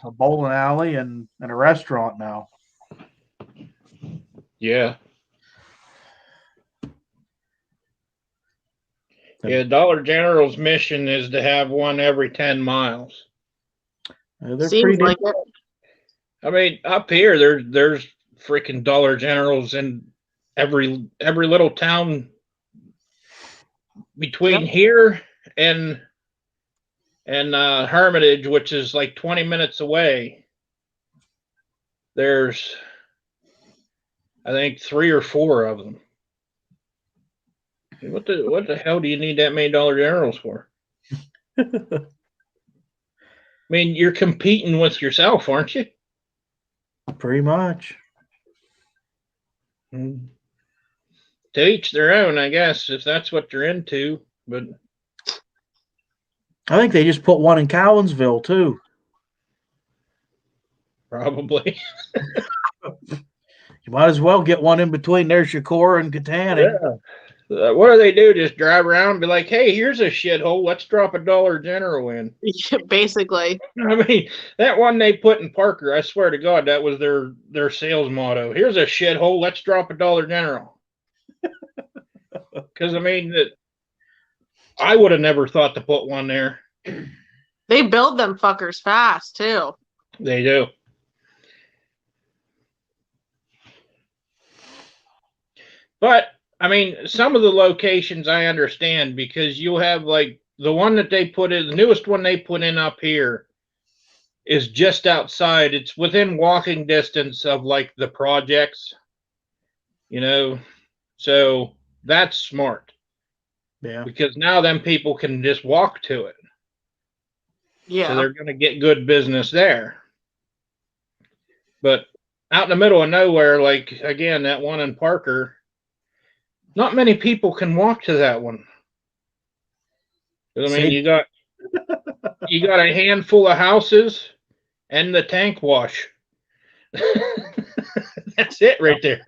A bowling alley and a restaurant now. Yeah. Yeah, Dollar General's mission is to have one every 10 miles. They're Seems pretty like it. I mean, up here there's freaking Dollar Generals in every little town between here and Hermitage, which is like 20 minutes away. There's, I think, 3 or 4 of them. What the hell do you need that many Dollar Generals for? I mean, you're competing with yourself, aren't you? Pretty much. To each their own, I guess, if that's what you're into. But I think they just put one in Collinsville too. probably. You might as well get one in between there, Shakur and Katanning. Yeah. What do they do? Just drive around and be like, hey, here's a shithole. Let's drop a Dollar General in. Basically. I mean, that one they put in Parker, I swear to God, that was their sales motto. Here's a shithole. Let's drop a Dollar General. Because, I mean, I would have never thought to put one there. They build them fuckers fast, too. They do. But, I mean, some of the locations I understand, because you'll have, like, the one that they put in, the newest one they put in up here is just outside. It's within walking distance of, like, the projects, you know? So that's smart. Yeah. Because now them people can just walk to it. Yeah. So they're going to get good business there. But out in the middle of nowhere, like, again, that one in Parker, not many people can walk to that one. I mean, you got a handful of houses and the tank wash. That's it right there.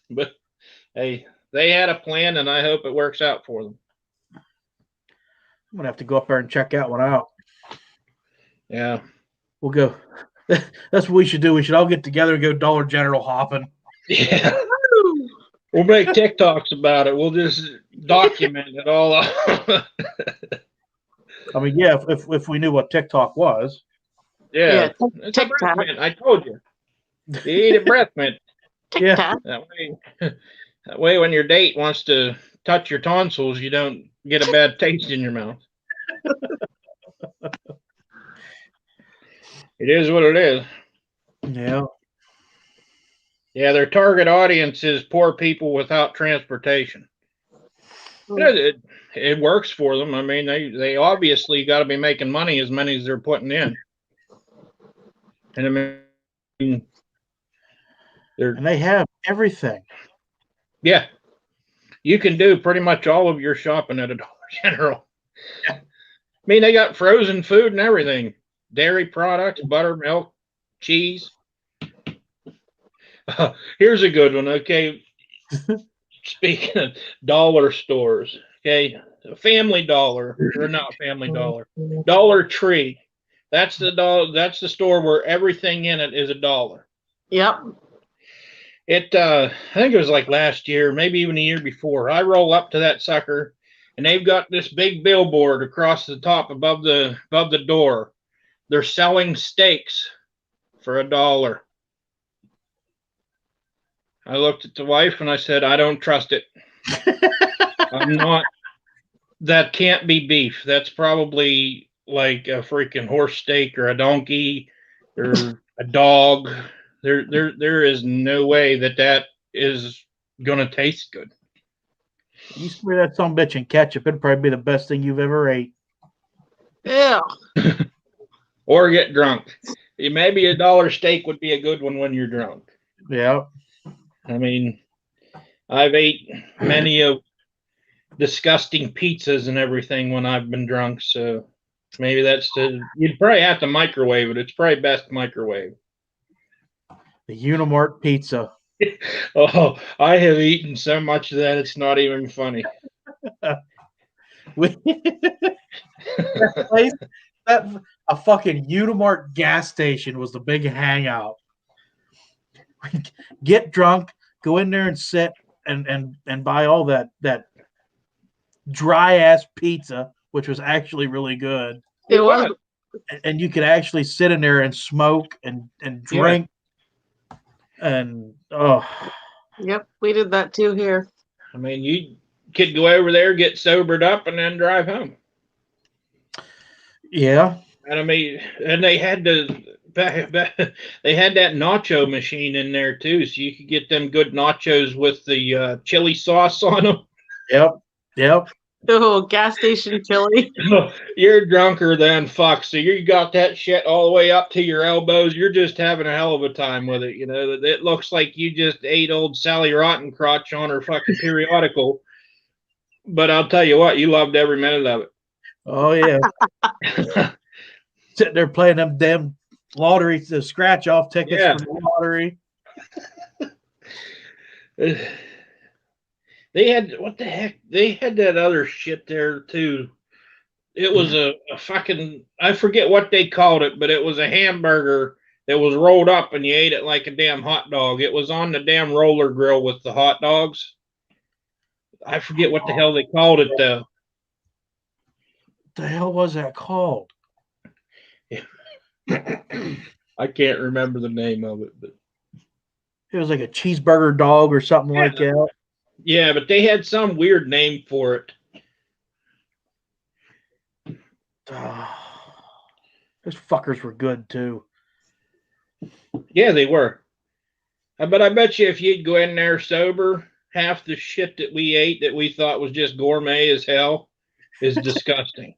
But hey, they had a plan, and I hope it works out for them. I'm gonna have to go up there and check that one out. Yeah, we'll go. That's what we should do. We should all get together and go Dollar General hopping. Yeah. We'll make TikToks about it. We'll just document it all. I mean, yeah, if we knew what TikTok was. Yeah, it's a breath mint. I told you. You eat a breath mint. Yeah. That way, when your date wants to touch your tonsils, you don't get a bad taste in your mouth. It is what it is. Yeah. Yeah, their target audience is poor people without transportation. It works for them. I mean, they obviously got to be making money as many as they're putting in. And I mean, and they have everything. Yeah. You can do pretty much all of your shopping at a Dollar General. Yeah. I mean, they got frozen food and everything. Dairy products, buttermilk, cheese. Here's a good one, okay? Speaking of dollar stores, okay? Family Dollar, or not Family Dollar, Dollar Tree. That's the store where everything in it is $1. Yep. I think it was like last year, maybe even the year before. I roll up to that sucker, and they've got this big billboard across the top above the door. They're selling steaks for $1. I looked at the wife and I said, I don't trust it. I'm not. That can't be beef. That's probably like a freaking horse steak or a donkey or a dog. There is no way that is gonna taste good. You spray that some bitch in ketchup, it'd probably be the best thing you've ever ate. Yeah. Or get drunk. Maybe $1 steak would be a good one when you're drunk. Yeah. I mean, I've ate many of disgusting pizzas and everything when I've been drunk, so maybe you'd probably have to microwave it. It's probably best microwave. The Unimart pizza. Oh, I have eaten so much of that it's not even funny. That place, a fucking Unimart gas station was the big hangout. Get drunk, go in there and sit and buy all that dry ass pizza, which was actually really good. It was. And you could actually sit in there and smoke and drink. And Yep, we did that too here. I mean, you could go over there, get sobered up, and then drive home. Yeah. And I mean, and they had they had that nacho machine in there too, so you could get them good nachos with the chili sauce on them. Yep. Oh, gas station chili. You're drunker than fuck, so you got that shit all the way up to your elbows. You're just having a hell of a time with it. You know, it looks like you just ate old Sally Rottencrotch on her fucking periodical. But I'll tell you what, you loved every minute of it. Oh yeah. Sitting there playing them damn lottery, the scratch off tickets for the lottery. They had what the heck? They had that other shit there too. It was a fucking, I forget what they called it, but it was a hamburger that was rolled up and you ate it like a damn hot dog. It was on the damn roller grill with the hot dogs. I forget what the hell they called it though. What the hell was that called? I can't remember the name of it, but it was like a cheeseburger dog or something like that. Yeah, but they had some weird name for it. Those fuckers were good too. Yeah, they were. But I bet you if you'd go in there sober, half the shit that we ate that we thought was just gourmet as hell is disgusting.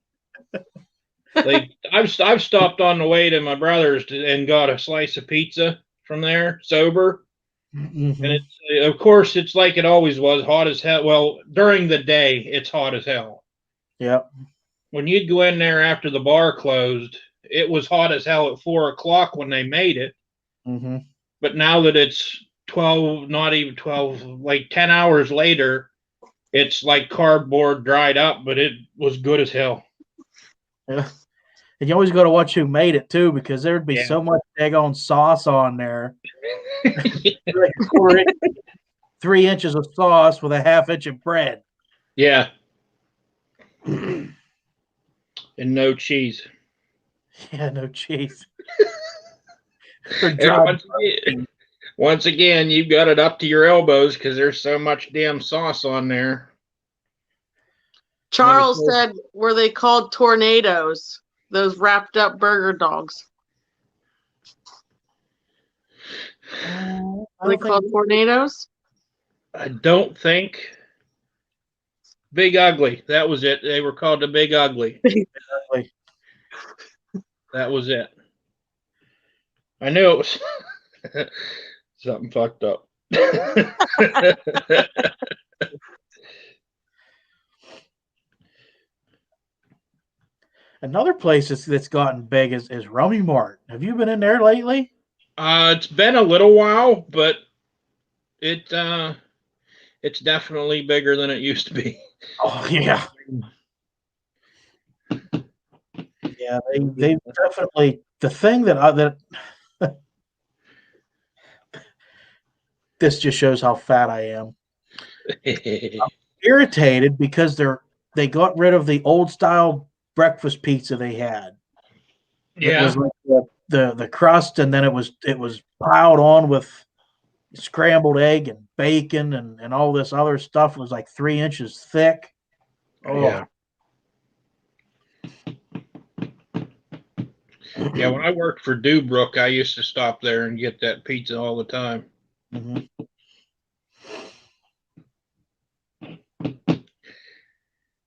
Like I've stopped on the way to my brother's and got a slice of pizza from there sober. Mm-hmm. And of course, it's like it always was, hot as hell. Well, during the day, it's hot as hell. Yep. When you'd go in there after the bar closed, it was hot as hell at 4 o'clock when they made it. Mm-hmm. But now that it's 12, not even 12, like 10 hours later, it's like cardboard dried up, but it was good as hell. Yeah. And you always got to watch who made it too, because there would be so much daggone sauce on there. 3 inches of sauce with a half-inch of bread. Yeah. And no cheese. Yeah, no cheese. Once again, you've got it up to your elbows because there's so much damn sauce on there. Charles said, were they called tornadoes? Those wrapped up burger dogs. Are they called tornadoes? I don't think. Big Ugly. That was it. They were called the Big Ugly. That was it. I knew it was something fucked up. Another place that's gotten big is Rummy Mart. Have you been in there lately? It's been a little while, but it's definitely bigger than it used to be. Oh yeah. Yeah, they definitely, the thing that this just shows how fat I am. I'm irritated because they got rid of the old style breakfast pizza they had. Yeah. It was like the crust, and then it was piled on with scrambled egg and bacon and all this other stuff. It was like 3 inches thick. Oh. Yeah. Yeah, when I worked for Dubrook, I used to stop there and get that pizza all the time. Mm-hmm.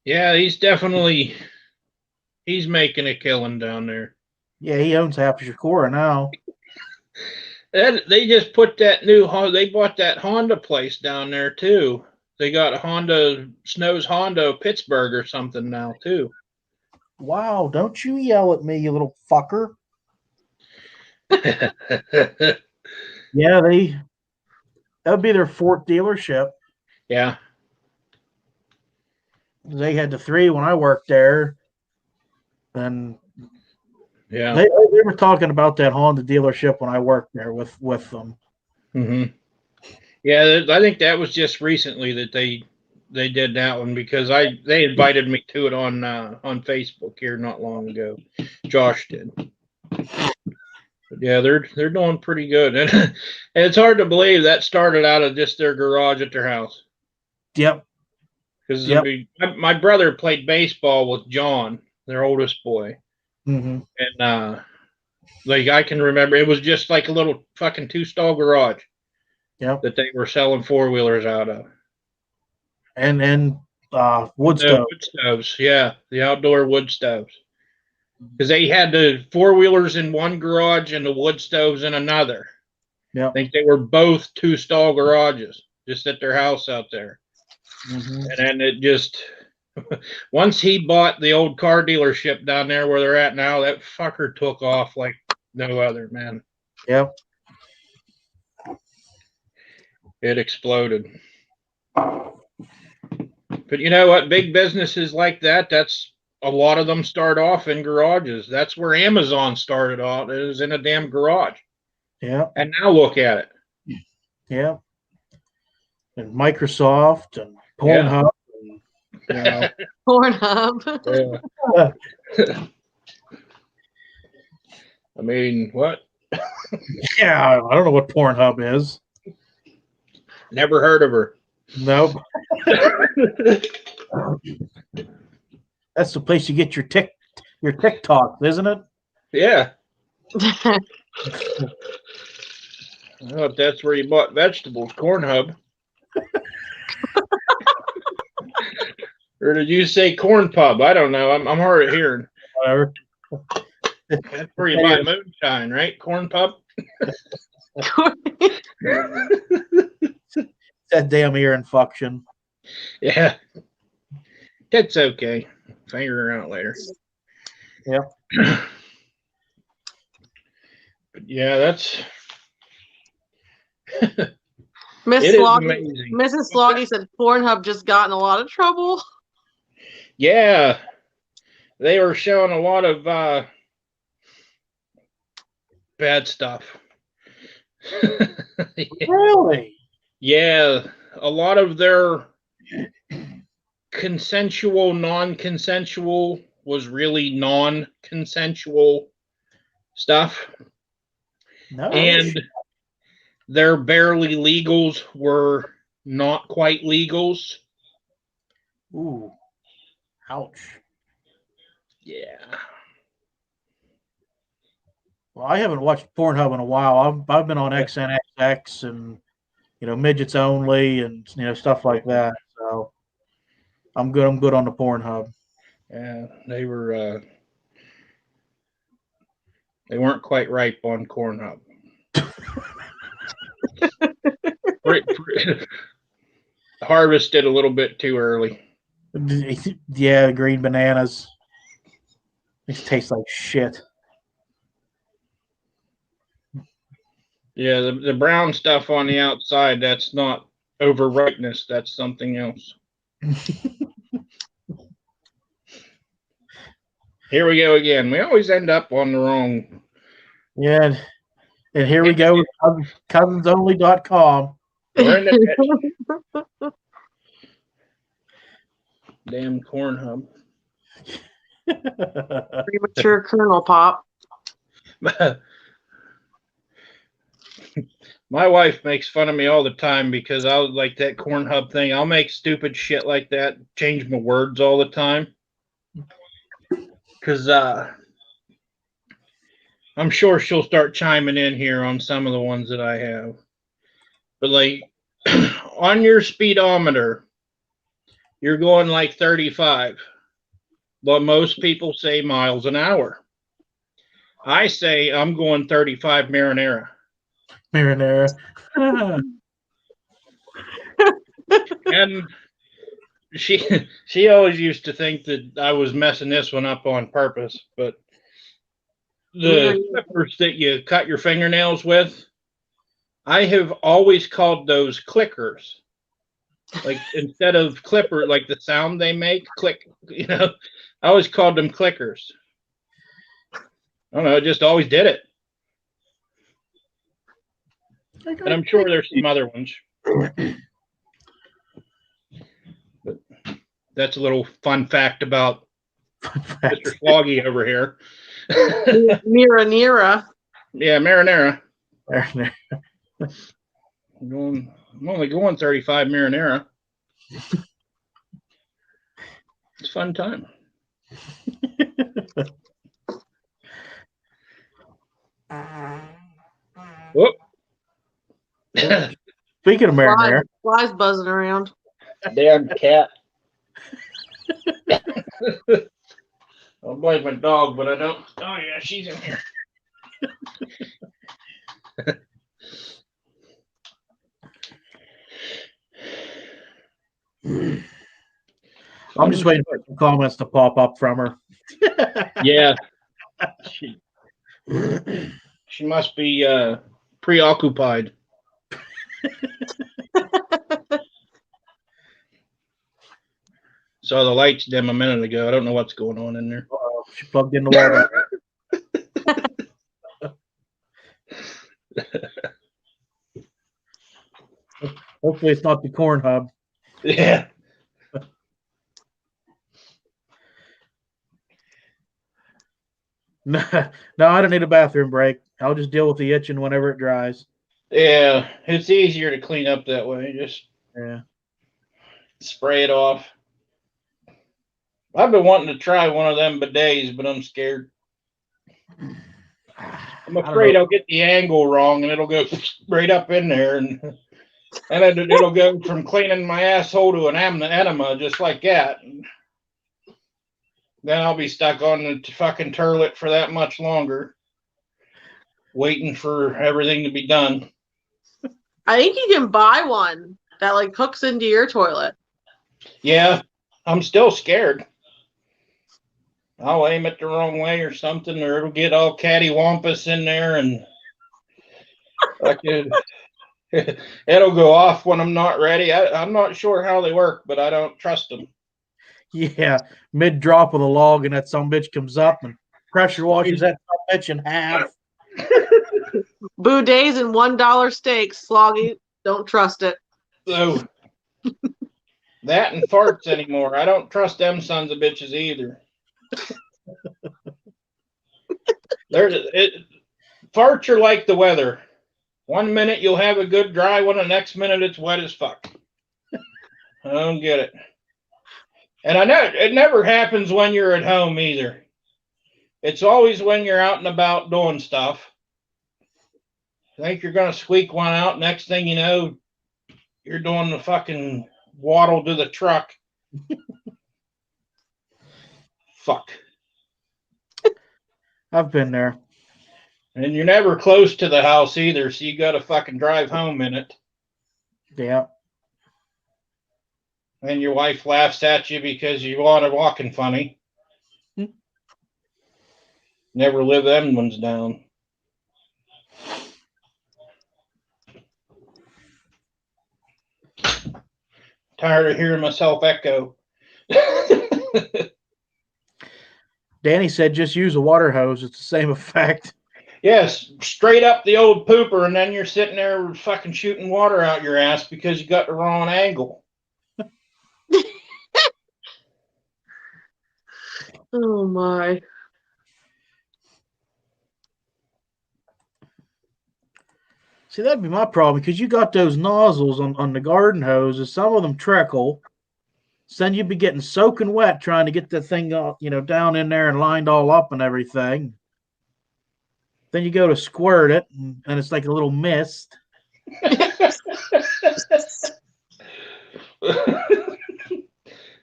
Yeah, he's making a killing down there. Yeah, he owns half of Shakura now. They just put that they bought that Honda place down there too. They got Snow's Honda Pittsburgh or something now too. Wow, don't you yell at me, you little fucker. Yeah, that would be their fourth dealership. Yeah. They had the 3 when I worked there. And yeah, they were talking about that Honda dealership when I worked there with them. Mm-hmm. Yeah, I think that was just recently that they they did that one because they invited me to it on Facebook here not long ago. Josh did. But yeah, they're doing pretty good, and it's hard to believe that started out of just their garage at their house. Yep. Because my brother played baseball with John, their oldest boy, and like I can remember, it was just like a little fucking 2-stall garage. Yep. That they were selling 4-wheelers out of. And wood The stove. wood stoves, yeah, the outdoor wood stoves. Because they had the 4-wheelers in one garage and the wood stoves in another. Yeah. I think they were both 2-stall garages, just at their house out there. And then it just, once he bought the old car dealership down there where they're at now, that fucker took off like no other, man. Yep. It exploded. But you know what? Big businesses like that, that's a lot of them start off in garages. That's where Amazon started off, is in a damn garage. Yeah. And now look at it. Yeah. And Microsoft and Pornhub. Yeah. And, Pornhub. Yeah. I mean, what? Yeah, I don't know what Pornhub is. Never heard of her. Nope. That's the place you get your TikToks, isn't it? Yeah. I thought that's where you bought vegetables, Corn Hub. Or did you say Corn Pub? I don't know. I'm hard of hearing. Whatever. That's where you buy moonshine, right? Corn Pub? That damn ear infection. Yeah. That's okay. Figure it out later. Yeah. But yeah, that's Miss it is Sloggy, amazing. Mrs. Sloggy said Pornhub just got in a lot of trouble. Yeah. They were showing a lot of bad stuff. Really? Yeah, a lot of their consensual, non-consensual was really non-consensual stuff. No. And their barely legals were not quite legals. Ooh. Ouch. Yeah. Well, I haven't watched Pornhub in a while. I've been on XNXX and midgets only and stuff like that. So I'm good. I'm good on the Pornhub. Yeah, they weren't quite ripe on Cornhub. Harvested a little bit too early. Yeah, green bananas. These taste like shit. Yeah, the brown stuff on the outside, that's not overripeness. That's something else. Here we go again. We always end up on the wrong. Yeah, and here we go with cousins.only.com. We're in the damn Corn Hub. Premature kernel pop. My wife makes fun of me all the time because I was like that Corn Hub thing. I'll make stupid shit like that, change my words all the time. Because I'm sure she'll start chiming in here on some of the ones that I have. But like on your speedometer, you're going like 35. But most people say miles an hour. I say I'm going 35 marinara. Marinara. And she always used to think that I was messing this one up on purpose, but the clippers that you cut your fingernails with, I have always called those clickers. Like instead of clipper, like the sound they make, click, I always called them clickers. I don't know, I just always did it. And I'm sure there's some other ones. But That's a little fun fact about Mr. Sloggy over here. Marinara. Yeah, marinara. I'm only going 35 marinara. It's a fun time. Whoop. Speaking of marinara, Flies buzzing around. Damn cat. I'll blame my dog, but I don't. Oh, yeah, she's in here. I'm just waiting for some comments to pop up from her. Yeah. She must be preoccupied. Saw the lights dim a minute ago. I don't know what's going on in there. She plugged in the wall. Hopefully it's not the corn hub. Yeah. No, I don't need a bathroom break. I'll just deal with the itching whenever it dries. Yeah, it's easier to clean up that way. Just spray it off. I've been wanting to try one of them bidets, but I'm scared. I'm afraid I'll get the angle wrong and it'll go right up in there, and it'll go from cleaning my asshole to an enema just like that. Then I'll be stuck on the fucking turlet for that much longer, waiting for everything to be done. I think you can buy one that like hooks into your toilet. Yeah, I'm still scared. I'll aim it the wrong way or something, or it'll get all cattywampus in there, and it'll go off when I'm not ready. I'm not sure how they work, but I don't trust them. Yeah, mid drop of the log, and that some bitch comes up and pressure washes that some bitch in half. Bidets and $1 steaks, Sloggy. Don't trust it. So that and farts anymore. I don't trust them sons of bitches either. Farts are like the weather. 1 minute you'll have a good dry one, the next minute it's wet as fuck. I don't get it. And I know it never happens when you're at home either. It's always when you're out and about doing stuff. I think you're gonna squeak one out. Next thing you know, you're doing the fucking waddle to the truck. Fuck. I've been there. And you're never close to the house either, so you gotta fucking drive home in it. Yeah. And your wife laughs at you because you are walking funny. Never live them ones down. Tired of hearing myself echo. Danny said just use a water hose. It's the same effect. Yes, straight up the old pooper, and then you're sitting there fucking shooting water out your ass because you got the wrong angle. Oh my. See, that'd be my problem because you got those nozzles on the garden hoses. Some of them trickle. So then you'd be getting soaking wet trying to get the thing, down in there and lined all up and everything. Then you go to squirt it, and it's like a little mist. It's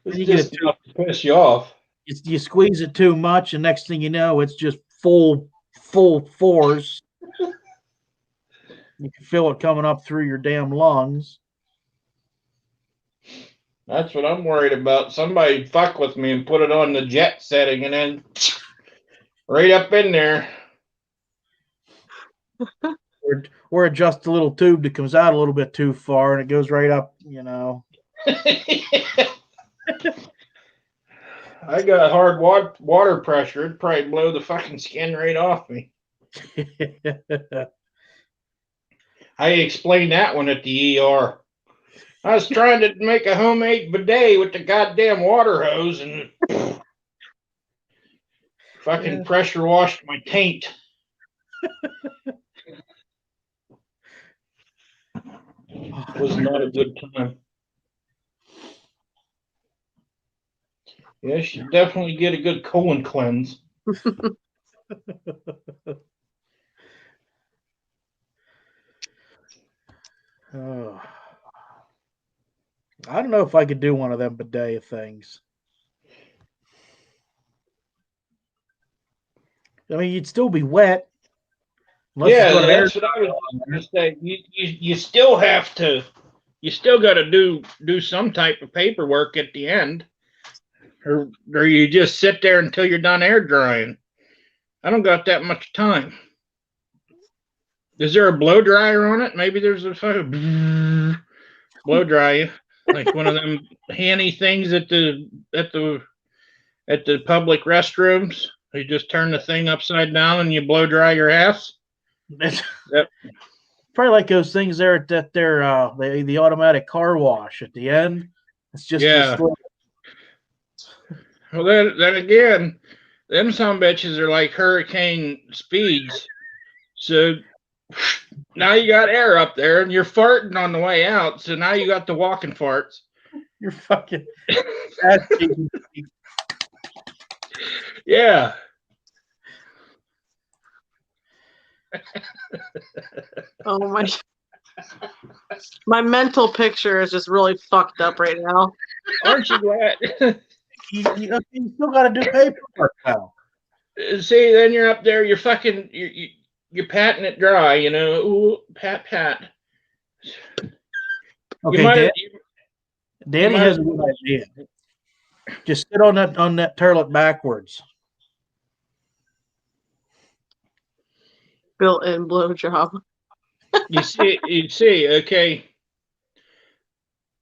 You just enough to piss you off. You squeeze it too much, and next thing you know, it's just full force. You can feel it coming up through your damn lungs. That's what I'm worried about. Somebody fuck with me and put it on the jet setting, and then right up in there. Or adjust the little tube that comes out a little bit too far, and it goes right up, I got hard water pressure. It'd probably blow the fucking skin right off me. I explained that one at the ER. I was trying to make a homemade bidet with the goddamn water hose and fucking pressure washed my taint. Was not a good time. Yeah, you should definitely get a good colon cleanse. Oh. I don't know if I could do one of them bidet things. I mean, you'd still be wet. Yeah, that's what I was going to say. You still have to. You still got to do some type of paperwork at the end, or you just sit there until you're done air drying. I don't got that much time. Is there a blow dryer on it? Maybe there's a blow dryer, like one of them handy things at the public restrooms. You just turn the thing upside down and you blow dry your ass. Yep. Probably like those things there at their the automatic car wash at the end. It's just Well, then again, them some bitches are like hurricane speeds. So now you got air up there and you're farting on the way out. So now you got the walking farts. You're fucking. Yeah. Oh my mental picture is just really fucked up right now. Aren't you glad? You still got to do paperwork now. See, then you're up there, you're fucking, you're patting it dry, you know. Ooh, pat. Okay, Danny has a good idea. Just sit on that toilet backwards. Built-in blowjob. You see, okay.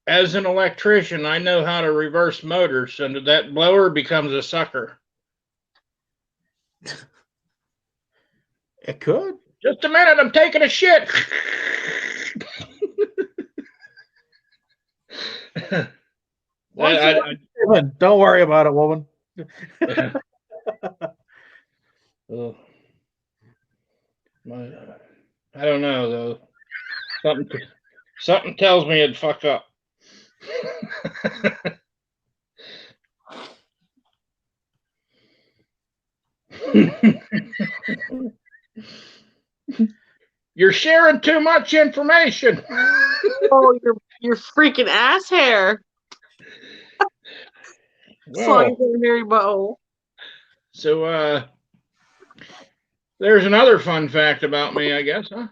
As an electrician, I know how to reverse motors, so that blower becomes a sucker. It could. Just a minute, I'm taking a shit. Don't worry about it, woman. I don't know though. Something tells me it'd fuck up. You're sharing too much information. Oh, your freaking ass hair. Well, Mary Bow. So there's another fun fact about me, I guess, huh?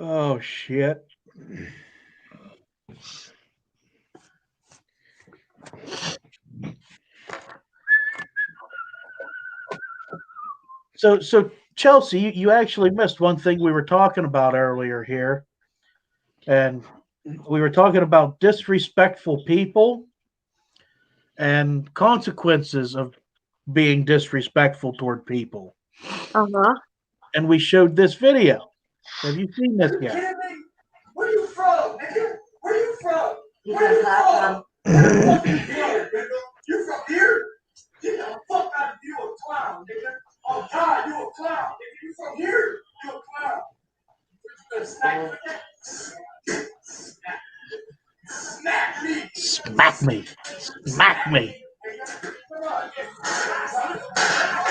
Oh shit. So Chelsea, you actually missed one thing we were talking about earlier here. And we were talking about disrespectful people and consequences of being disrespectful toward people. Uh-huh. And we showed this video. Have you seen this yet? Kidding me? Where are you from, nigga? Where are you from? Where are you from? Where the fuck you from, nigga? You from here? Get the fuck out of you, a clown, nigga. Oh God, you a clown, nigga. You from here? You a clown. Smack me. Smack me.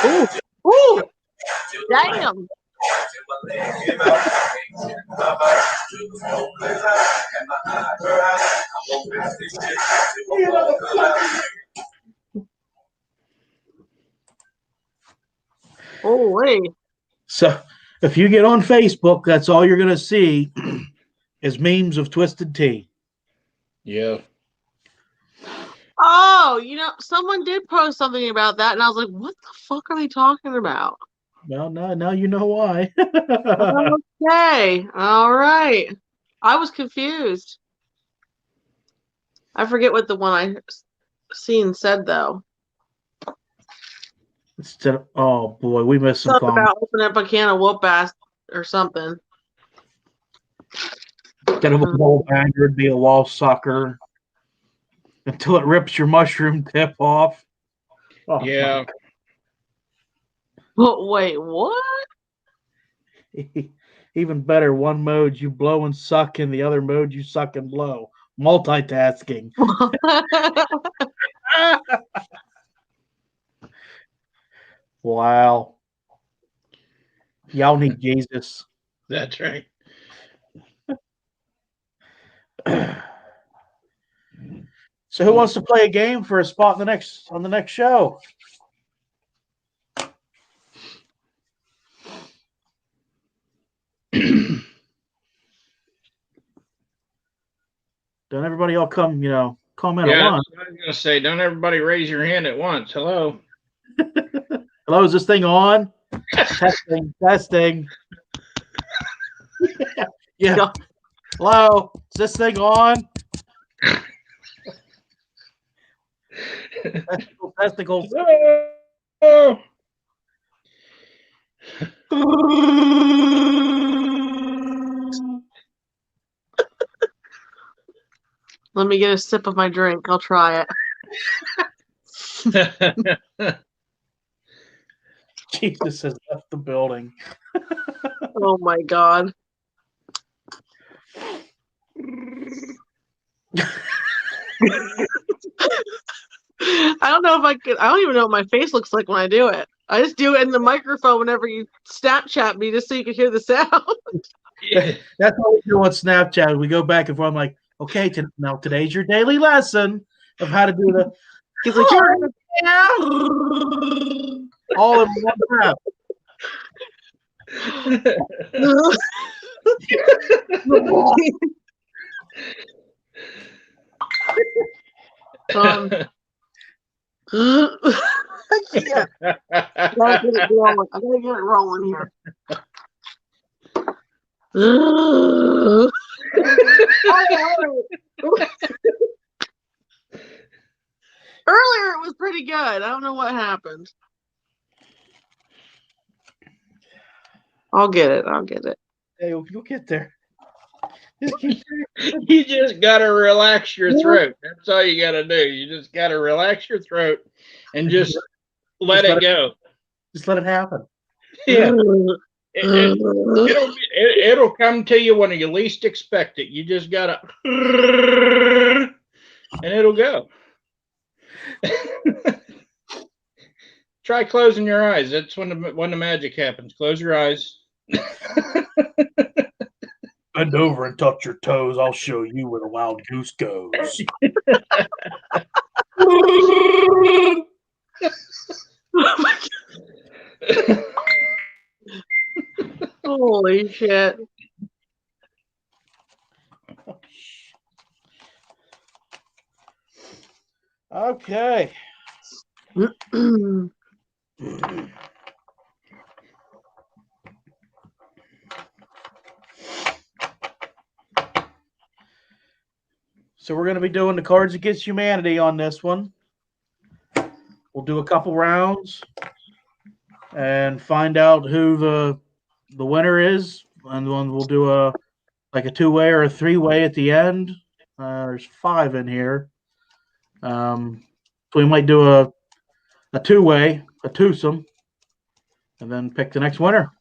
Ooh. Ooh. Damn. Oh, wait. So if you get on Facebook, that's all you're going to see is memes of Twisted Tea. Yeah. Oh, someone did post something about that, and I was like, what the fuck are they talking about? Well, now you know why. Okay. All right. I was confused. I forget what the one I seen said, though. Oh, boy, we missed some Something comments. about opening up a can of whoop ass or something. Instead of a gold hanger, it'd be a wall sucker until it rips your mushroom tip off. Oh, Yeah. Wait, what? Even better, one mode you blow and suck, and the other mode you suck and blow. Multitasking. Wow. Y'all need Jesus. That's right. So who wants to play a game for a spot on the next show? Don't everybody all come, comment Yeah, at once. I was gonna say, don't everybody raise your hand at once. Hello. Hello, is this thing on? Testing. Yeah. Hello, is this thing on? Testicles. Oh. Let me get a sip of my drink. I'll try it. Jesus has left the building. Oh my god. I don't know if I could. I don't even know what my face looks like when I do it. I just do it in the microphone whenever you Snapchat me, just so you can hear the sound. That's how we do on Snapchat. We go back and forth. I'm like, okay, now today's your daily lesson of how to do the. He's like, you're all in one breath. I can't. I gotta get it rolling. I gotta get it rolling here. Earlier it was pretty good. I don't know what happened. I'll get it. Hey, you'll get there. Just keep You just gotta relax your throat. That's all you gotta do. You just gotta relax your throat and just let it go. Just let it happen. Yeah. It'll come to you when you least expect it. You just gotta, and it'll go. Try closing your eyes. That's when the magic happens. Close your eyes. Bend over and touch your toes. I'll show you where the wild goose goes. Holy shit. Okay. So we're going to be doing the Cards Against Humanity on this one. We'll do a couple rounds and find out who the winner is, and then we'll do a two-way or a three-way at the end. There's 5 in here, so we might do a two-way, a twosome, and then pick the next winner.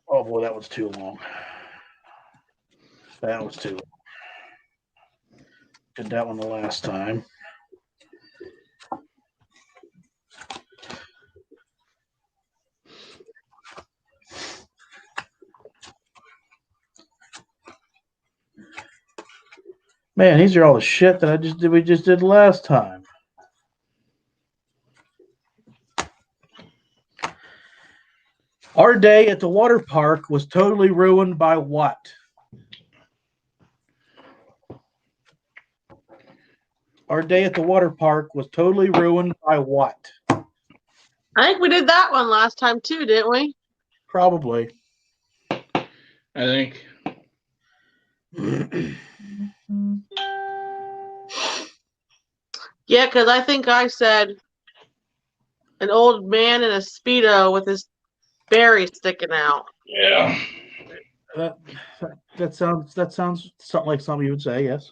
Oh boy, that was too long. That was too long. Did that one the last time. Man, these are all the shit that we just did last time. Our day at the water park was totally ruined by what? Our day at the water park was totally ruined by what? I think we did that one last time too, didn't we? Probably. I think. Yeah, because I think I said an old man in a Speedo with his berry sticking out. Yeah. That sounds something like something you would say. Yes.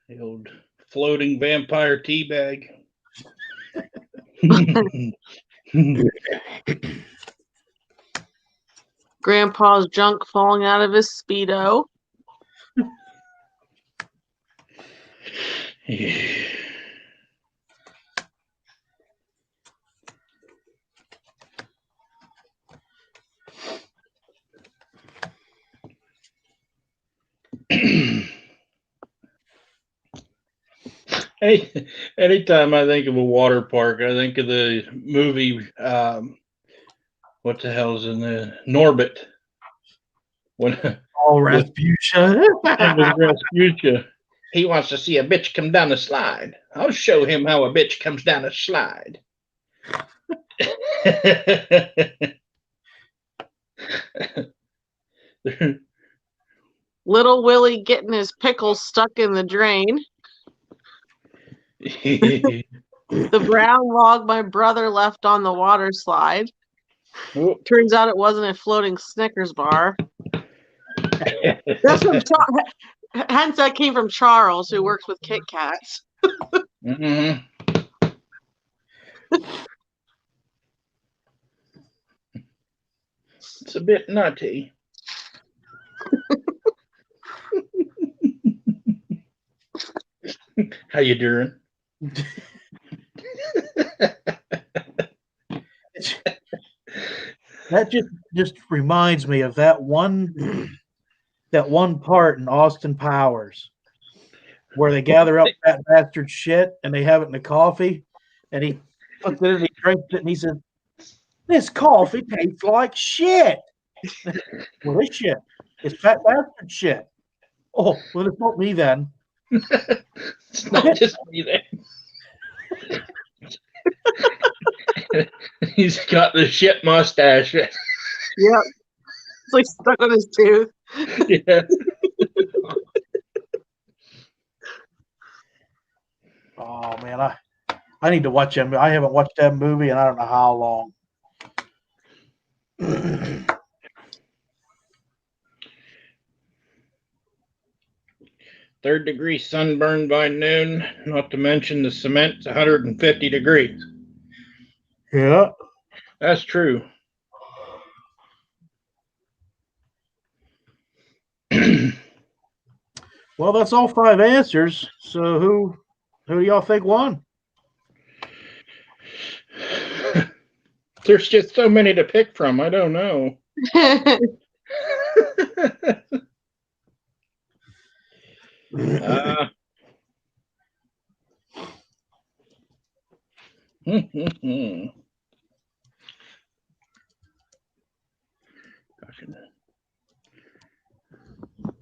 The old floating vampire tea bag. Grandpa's junk falling out of his Speedo. Yeah. Anytime I think of a water park, I think of the movie. What the hell's in the Norbit? When Oh, Rasputia. with Rasputia, he wants to see a bitch come down a slide. I'll show him how a bitch comes down a slide. Little Willie getting his pickles stuck in the drain. The brown log my brother left on the water slide. Turns out it wasn't a floating Snickers bar. That's from hence that came from Charles, who works with Kit Kats. Mm-hmm. It's a bit nutty. How you doing? That just reminds me of that one part in Austin Powers where they gather up that bastard shit and they have it in the coffee, and he puts it in, he drinks it, and he says, "This coffee tastes like shit." Well, this shit is fat bastard shit. Oh, well, it's not me then. It's not just me then. He's got the shit mustache. Yep. It's like stuck on his tooth. Yeah. Oh man, I need to watch that. I haven't watched that movie in I don't know how long. Third-degree sunburn by noon, not to mention the cement's 150 degrees. Yeah. That's true. Well, that's all 5 answers. So who do y'all think won? There's just so many to pick from. I don't know.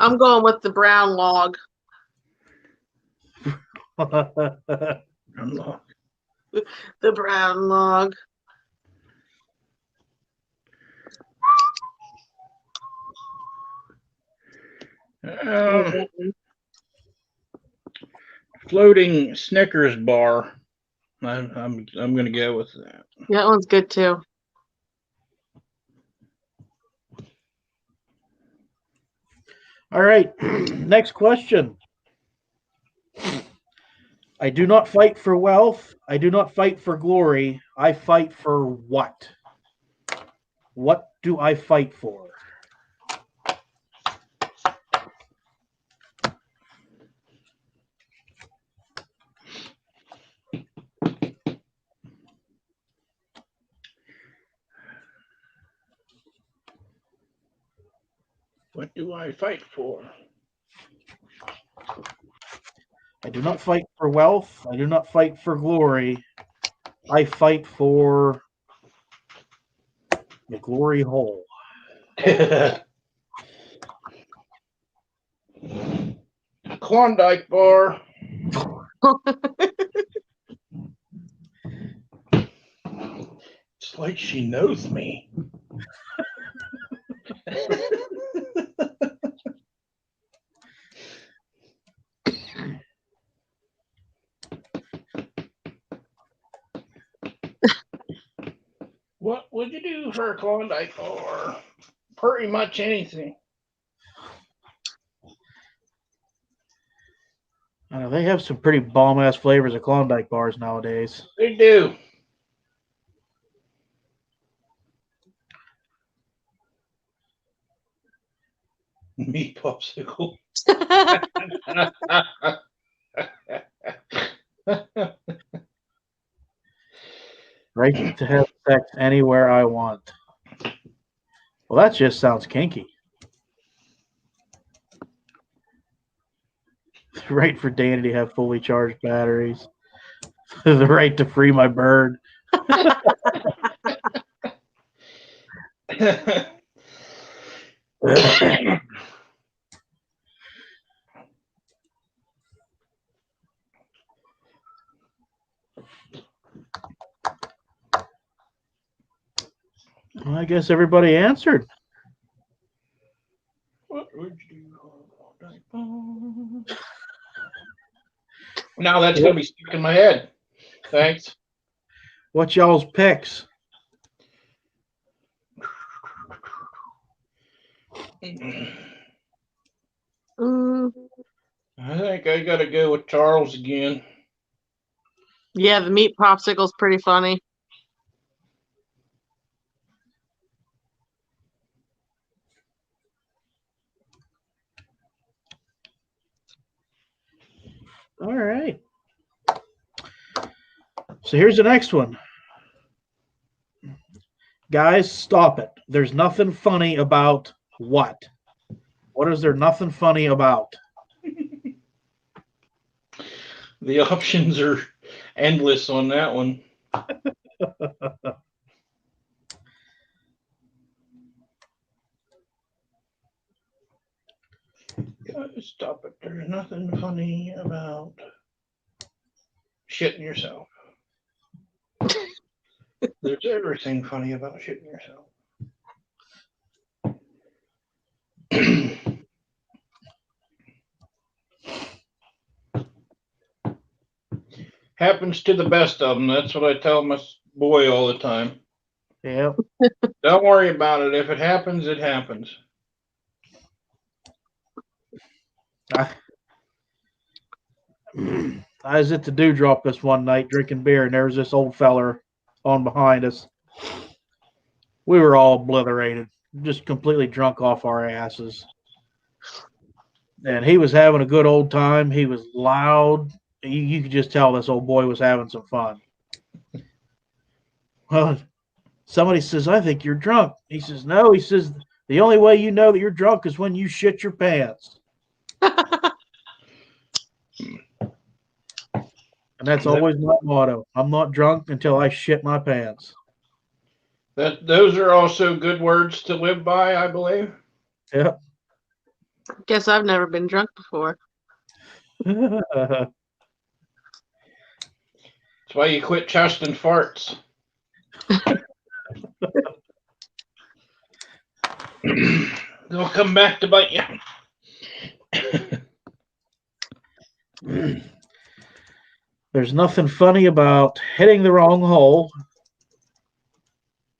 I'm going with the brown log. The brown log. Floating Snickers bar. I'm gonna go with that. Yeah, that one's good too. All right. Next question. I do not fight for wealth. I do not fight for glory. I fight for what? What do I fight for? What do I fight for? I do not fight for wealth. I do not fight for glory. I fight for the glory hole. Klondike bar. It's like she knows me. What would you do for a Klondike bar? Pretty much anything. I know they have some pretty bomb ass flavors of Klondike bars nowadays. They do. Meat popsicle. Right to have sex anywhere I want. Well, that just sounds kinky. The right for Danny to have fully charged batteries. The right to free my bird. Well, I guess everybody answered. What would you do for a Klondike bar? Now that's gonna be stuck in my head. Thanks. What's y'all's picks? I think I gotta go with Charles again. Yeah, the meat popsicle's pretty funny. All right. So here's the next one. Guys, stop it. There's nothing funny about what? What is there nothing funny about? The options are endless on that one. Stop it. There's nothing funny about shitting yourself. There's everything funny about shitting yourself. Happens to the best of them. That's what I tell my boy all the time. Yeah. Don't worry about it. If it happens, it happens. I was at the Dewdrop this one night drinking beer, and there was this old feller on behind us. We were all obliterated, just completely drunk off our asses. And he was having a good old time. He was loud. You could just tell this old boy was having some fun. Well, somebody says, I think you're drunk. He says, no. He says, the only way you know that you're drunk is when you shit your pants. And that's always my motto. I'm not drunk until I shit my pants. Those are also good words to live by, I believe. Yep. Guess I've never been drunk before. That's why you quit chesting farts. They'll come back to bite you. There's nothing funny about hitting the wrong hole.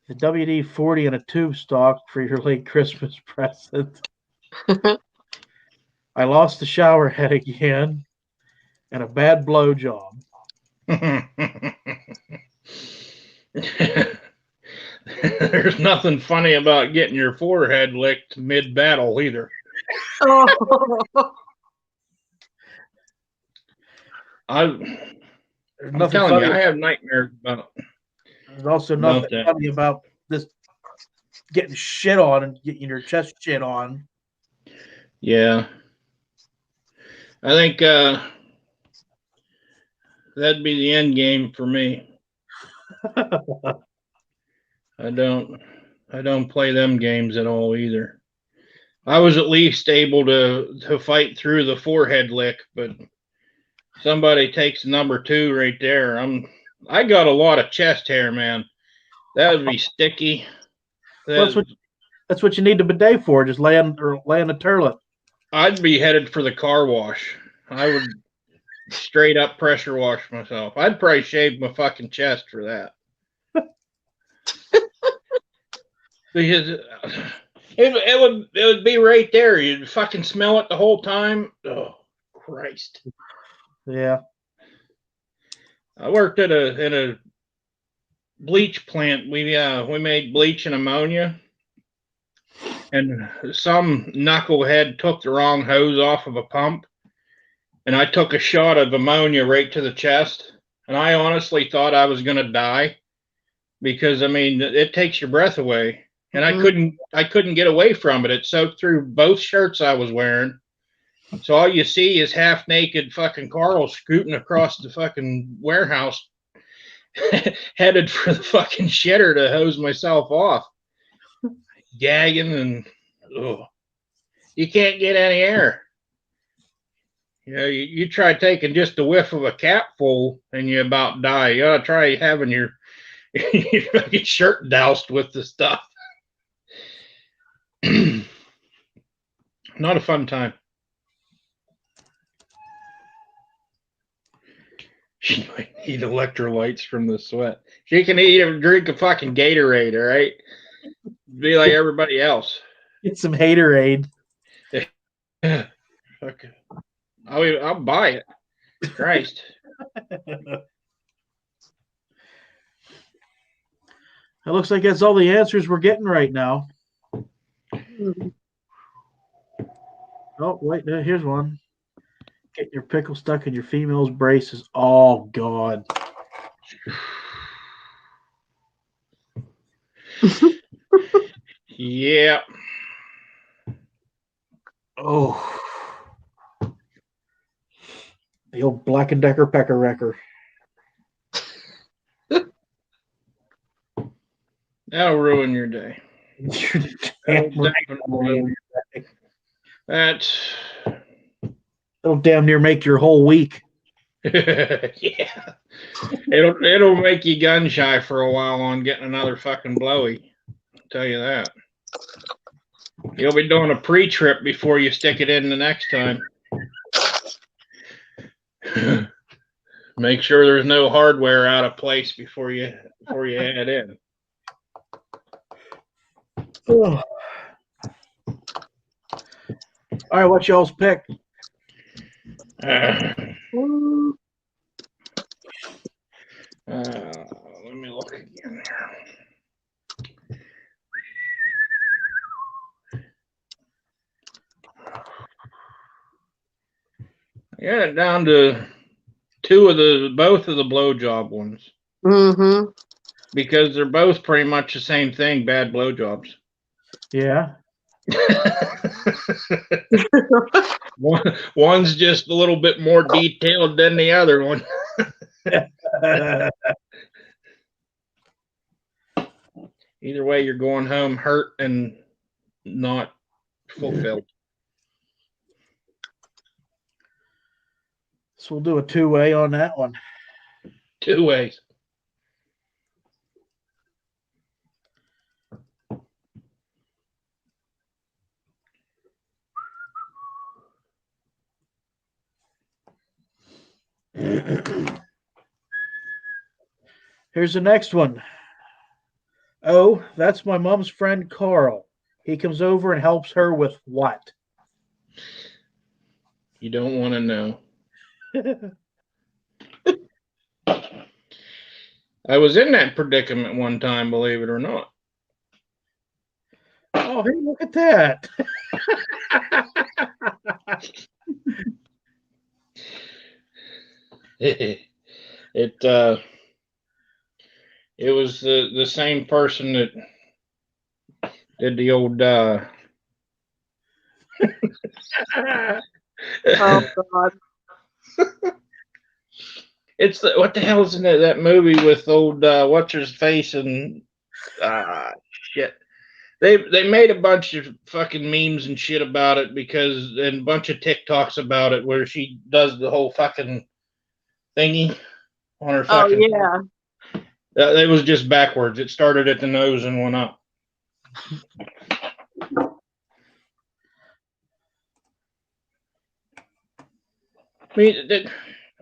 The WD-40 in a tube stock for your late Christmas present. I lost the shower head again. And a bad blowjob. There's nothing funny about getting your forehead licked mid-battle either. Oh. I'm telling you, I have nightmares about it. There's also nothing funny about this getting shit on and getting your chest shit on. Yeah. I think that'd be the end game for me. I don't play them games at all either. I was at least able to fight through the forehead lick, but somebody takes number 2 right there. I got a lot of chest hair, man. That would be sticky. Well, that's what you need the bidet for. Just lay on the toilet. I'd be headed for the car wash. I would straight up pressure wash myself. I'd probably shave my fucking chest for that. Because it would be right there. You'd fucking smell it the whole time. Oh Christ. Yeah. I worked at a bleach plant. We made bleach and ammonia. And some knucklehead took the wrong hose off of a pump. And I took a shot of ammonia right to the chest. And I honestly thought I was gonna die. Because I mean it takes your breath away. And I couldn't get away from it. It soaked through both shirts I was wearing. So all you see is half naked fucking Carl scooting across the fucking warehouse, headed for the fucking shitter to hose myself off, gagging and you can't get any air. You know, you try taking just a whiff of a capful and you about die. You gotta try having your fucking shirt doused with the stuff. Not a fun time. She might need electrolytes from the sweat. She can drink a fucking Gatorade, all right? Be like everybody else. Get some haterade. Okay. I'll buy it. Christ. It looks like that's all the answers we're getting right now. Oh, wait, here's one. Getting your pickle stuck in your female's braces. Oh, God. Yeah. Oh. The old Black & Decker pecker wrecker. That'll ruin your day. That's It'll damn near make your whole week. yeah. It'll make you gun shy for a while on getting another fucking blowy. I'll tell you that. You'll be doing a pre-trip before you stick it in the next time. Make sure there's no hardware out of place before you head in. Oh. All right, what's y'all's pick? Let me look again here. I got it down to both of the blowjob ones. Mm-hmm. Because they're both pretty much the same thing, bad blowjobs. Yeah. One's just a little bit more detailed than the other one. Either way, you're going home hurt and not fulfilled. So we'll do a two-way on that one. Two ways. Here's the next one. Oh, that's my mom's friend Carl. He comes over and helps her with what? You don't want to know. I was in that predicament one time, believe it or not. Oh, hey, look at that. It was the same person that did the old Oh God. It's what the hell is in that movie with old what's his face and shit. They made a bunch of fucking memes and shit about it and a bunch of TikToks about it where she does the whole fucking thingy on her fucking. Oh yeah. It was just backwards. It started at the nose and went up. I mean,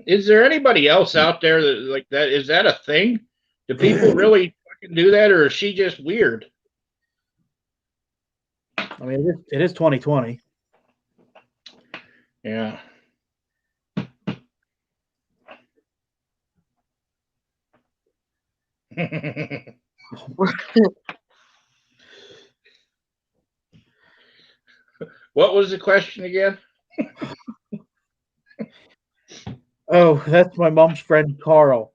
is there anybody else out there that like that? Is that a thing? Do people really fucking do that, or is she just weird? I mean, it is 2020. Yeah. What was the question again? Oh, that's my mom's friend Carl.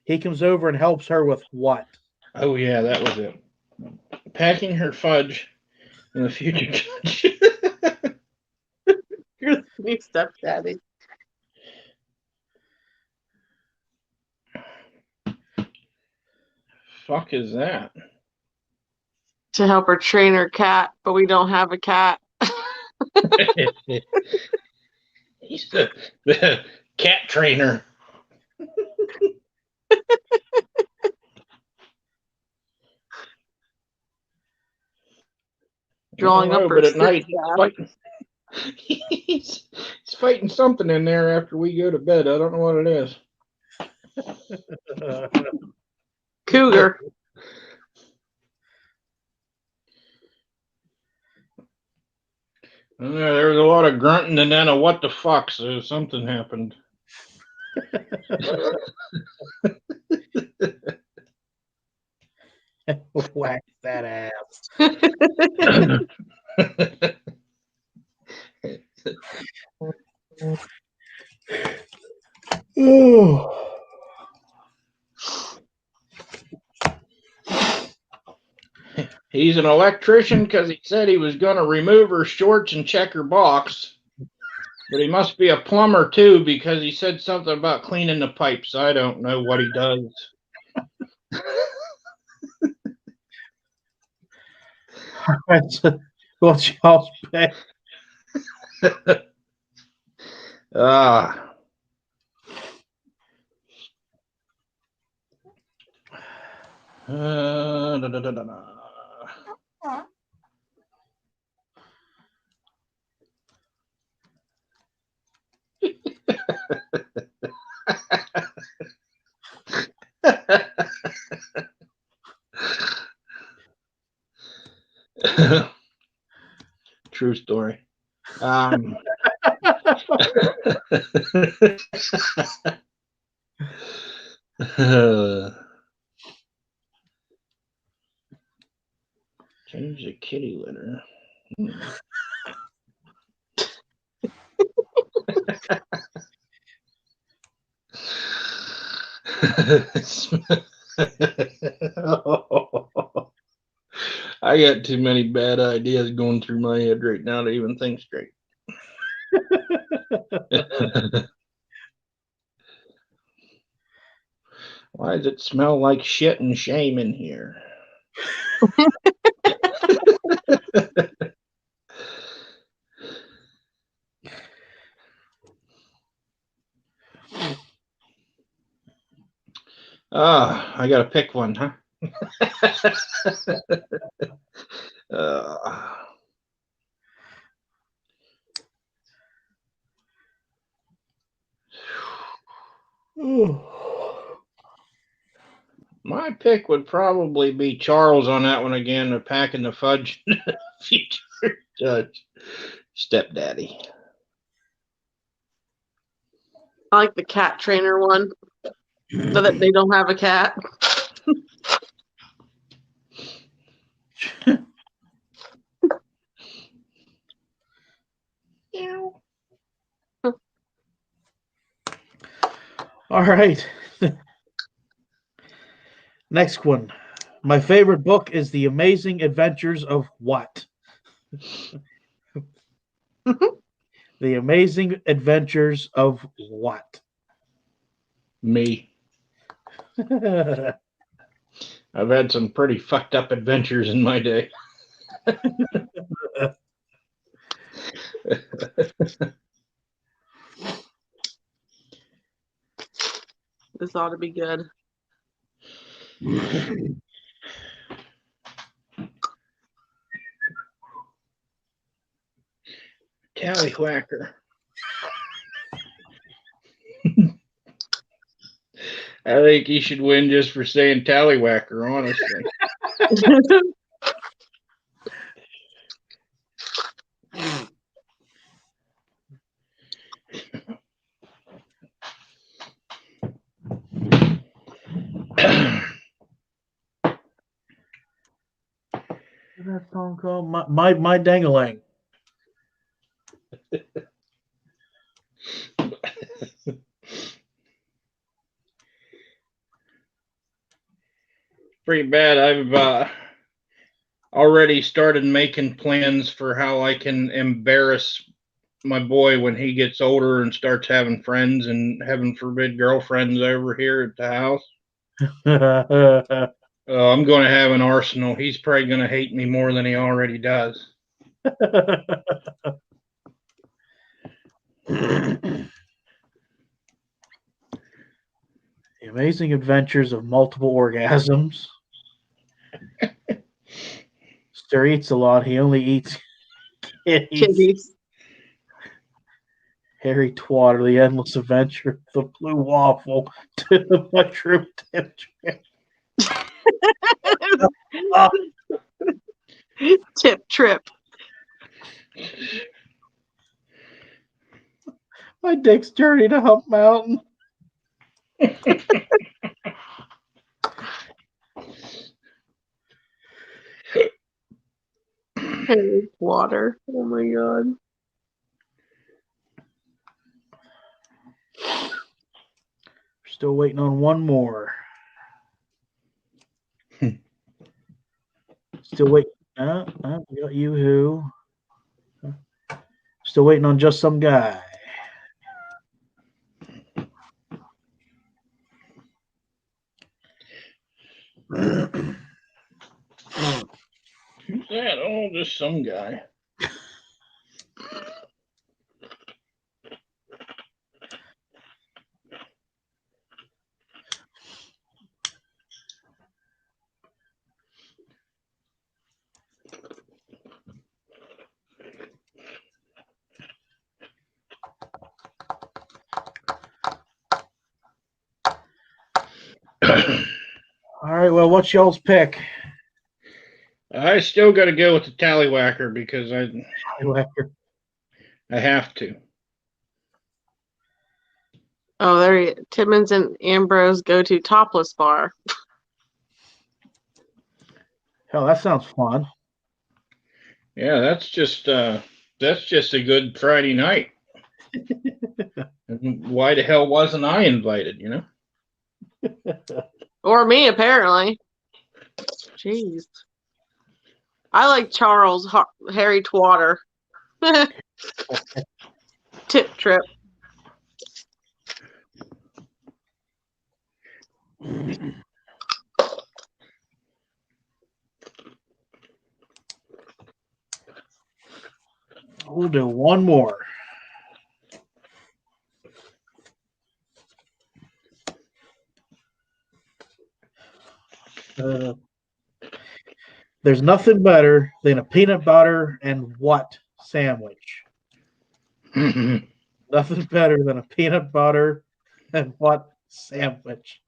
He comes over and helps her with what? Oh yeah, that was it. Packing her fudge in the future judge. You're the new stepdaddy. Fuck is that? To help her train her cat, but we don't have a cat. He's the cat trainer. Drawing up her but at night stepdad. he's fighting something in there after we go to bed. I don't know what it is. Cougar. There was a lot of grunting and then a what the fuck, so something happened. Whack that ass. Ooh. He's an electrician because he said he was going to remove her shorts and check her box. But he must be a plumber too because he said something about cleaning the pipes. I don't know what he does. What's y'all's pick? Ah. Da, da, da, da, da. True story. Change the kitty litter. I got too many bad ideas going through my head right now to even think straight. Why does it smell like shit and shame in here? I gotta pick one, huh? My pick would probably be Charles on that one again, of packing the fudge future judge stepdaddy. I like the cat trainer one. So that they don't have a cat. All right. Next one. My favorite book is The Amazing Adventures of what? The Amazing Adventures of what? Me. I've had some pretty fucked up adventures in my day. This ought to be good. Tallywhacker. I think he should win just for saying tallywhacker, honestly. What's that song called? My Dangalang. Pretty bad. I've already started making plans for how I can embarrass my boy when he gets older and starts having friends and heaven forbid girlfriends over here at the house. I'm going to have an arsenal. He's probably going to hate me more than he already does. The Amazing Adventures of Multiple Orgasms. Stir eats a lot. He only eats kitties. Kitties. Harry Twatter, The Endless Adventure of the Blue Waffle to the Mushroom Tip Trip. Tip trip. My Dick's Journey to Hump Mountain. Harry Water. Oh my god. Still waiting on one more. Still waiting. We got Yoo-Hoo. Still waiting on Just Some Guy. Who's that? Oh, just some guy. All right, well, what's y'all's pick? I still got to go with the tallywhacker because I have to. Oh, there he Timmons and Ambrose go to topless bar. Hell, that sounds fun. Yeah, that's just a good Friday night. Why the hell wasn't I invited, you know? Or me, apparently. Jeez. I like Charles Harry Twatter. Tip trip. We'll do one more. There's nothing better than a peanut butter and what sandwich? Nothing better than a peanut butter and what sandwich?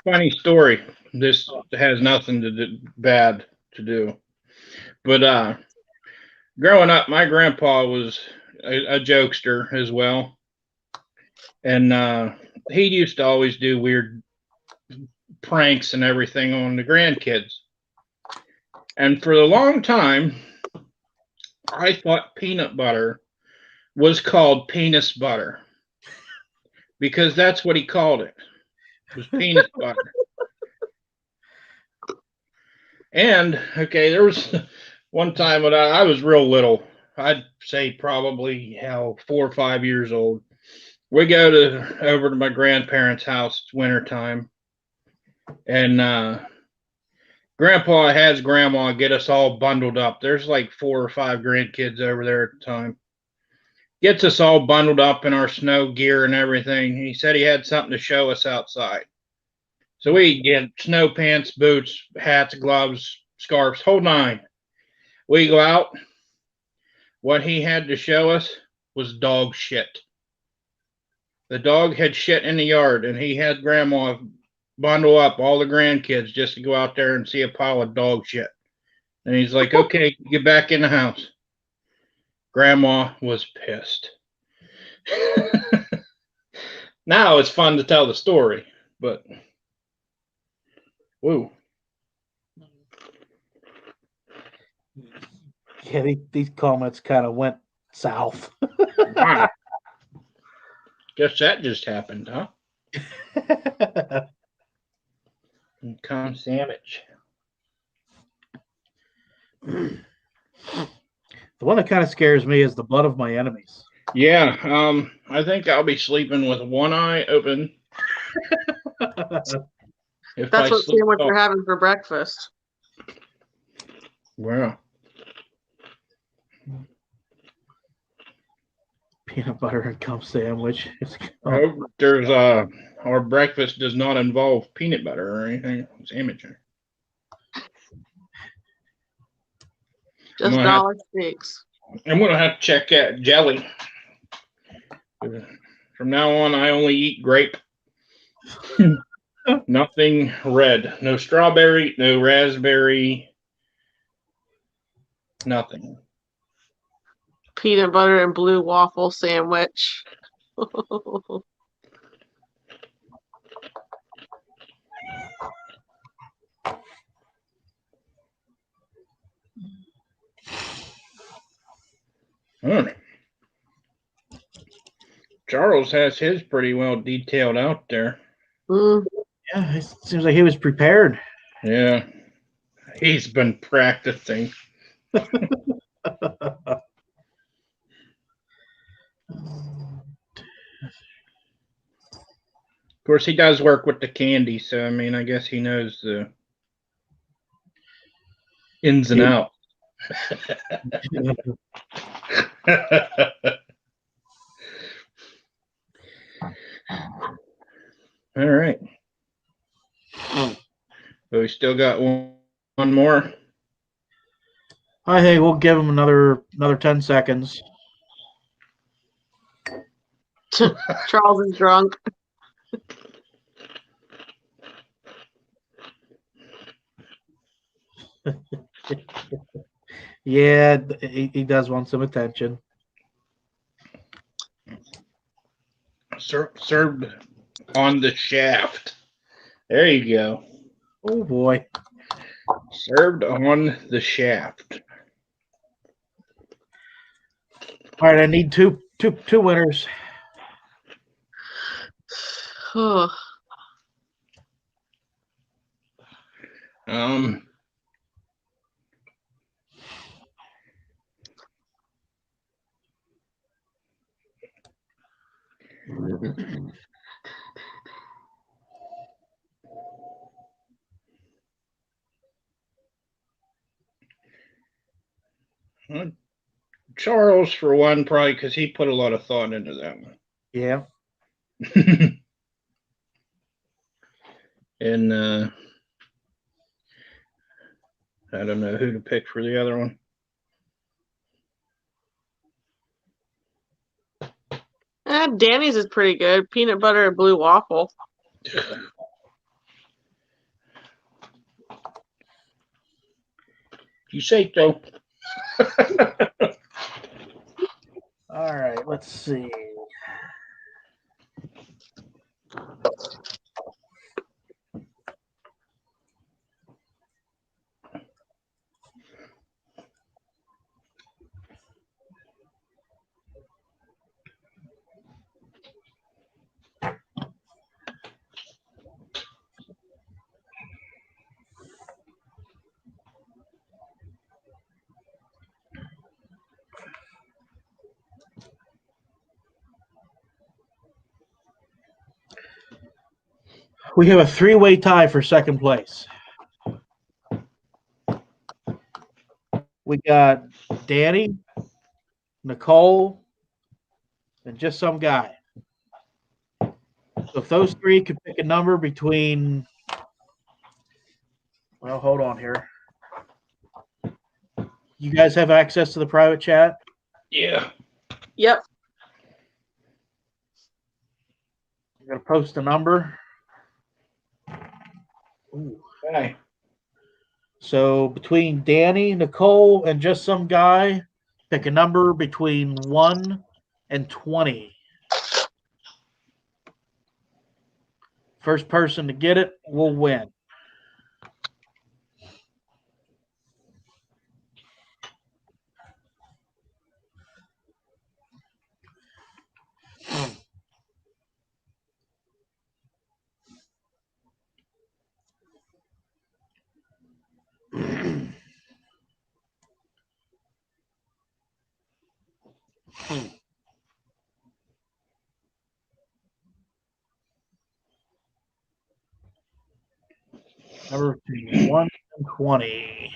Funny story. This has nothing to do bad to do, but growing up, my grandpa was a jokester as well, and he used to always do weird pranks and everything on the grandkids. And for a long time, I thought peanut butter was called penis butter because that's what he called it. It was penis butter. And okay, there was one time when I was real little. I'd say probably 4 or 5 years old. We go over to my grandparents' house. It's wintertime, and Grandpa has Grandma get us all bundled up. There's like 4 or 5 grandkids over there at the time, Gets us all bundled up in our snow gear and everything. He said he had something to show us outside. So we get snow pants, boots, hats, gloves, scarves, whole nine. We go out. What he had to show us was dog shit. The dog had shit in the yard, and he had Grandma bundle up all the grandkids just to go out there and see a pile of dog shit. And he's like, okay, get back in the house. Grandma was pissed. Now it's fun to tell the story, but woo. Yeah, these comments kind of went south. Wow. Guess that just happened, huh? Come sandwich. The one that kind of scares me is the blood of my enemies. Yeah, I think I'll be sleeping with one eye open. If That's I what sleep sandwich off. you're having for breakfast. Wow. Peanut butter and cum sandwich. Oh, there's our breakfast does not involve peanut butter or anything. It's amateur. Just I'm dollar steaks. gonna have to check that jelly. From now on, I only eat grape. Nothing red. No strawberry. No raspberry. Nothing. Peanut butter and blue waffle sandwich. Charles has his pretty well detailed out there. Mm. Yeah, it seems like he was prepared. Yeah. He's been practicing. Of course, he does work with the candy, so I mean, I guess he knows the ins and outs. All right. So we still got one more. Hey, we'll give him another 10 seconds. Charles is drunk. Yeah, he does want some attention. Served on the shaft. There you go. Oh boy. Served on the shaft. All right, I need two winners. Charles, for one, probably because he put a lot of thought into that one. Yeah. And I don't know who to pick for the other one. Danny's is pretty good. Peanut butter and blue waffle. You say so. All right, let's see. We have a three-way tie for second place. We got Danny, Nicole, and just some guy. So if those three could pick a number between, well, hold on here. You guys have access to the private chat? Yeah. Yep. I'm going to post a number. Ooh. Okay. So between Danny, Nicole, and just some guy, pick a number between 1 and 20. First person to get it will win. Number between 1 and 20.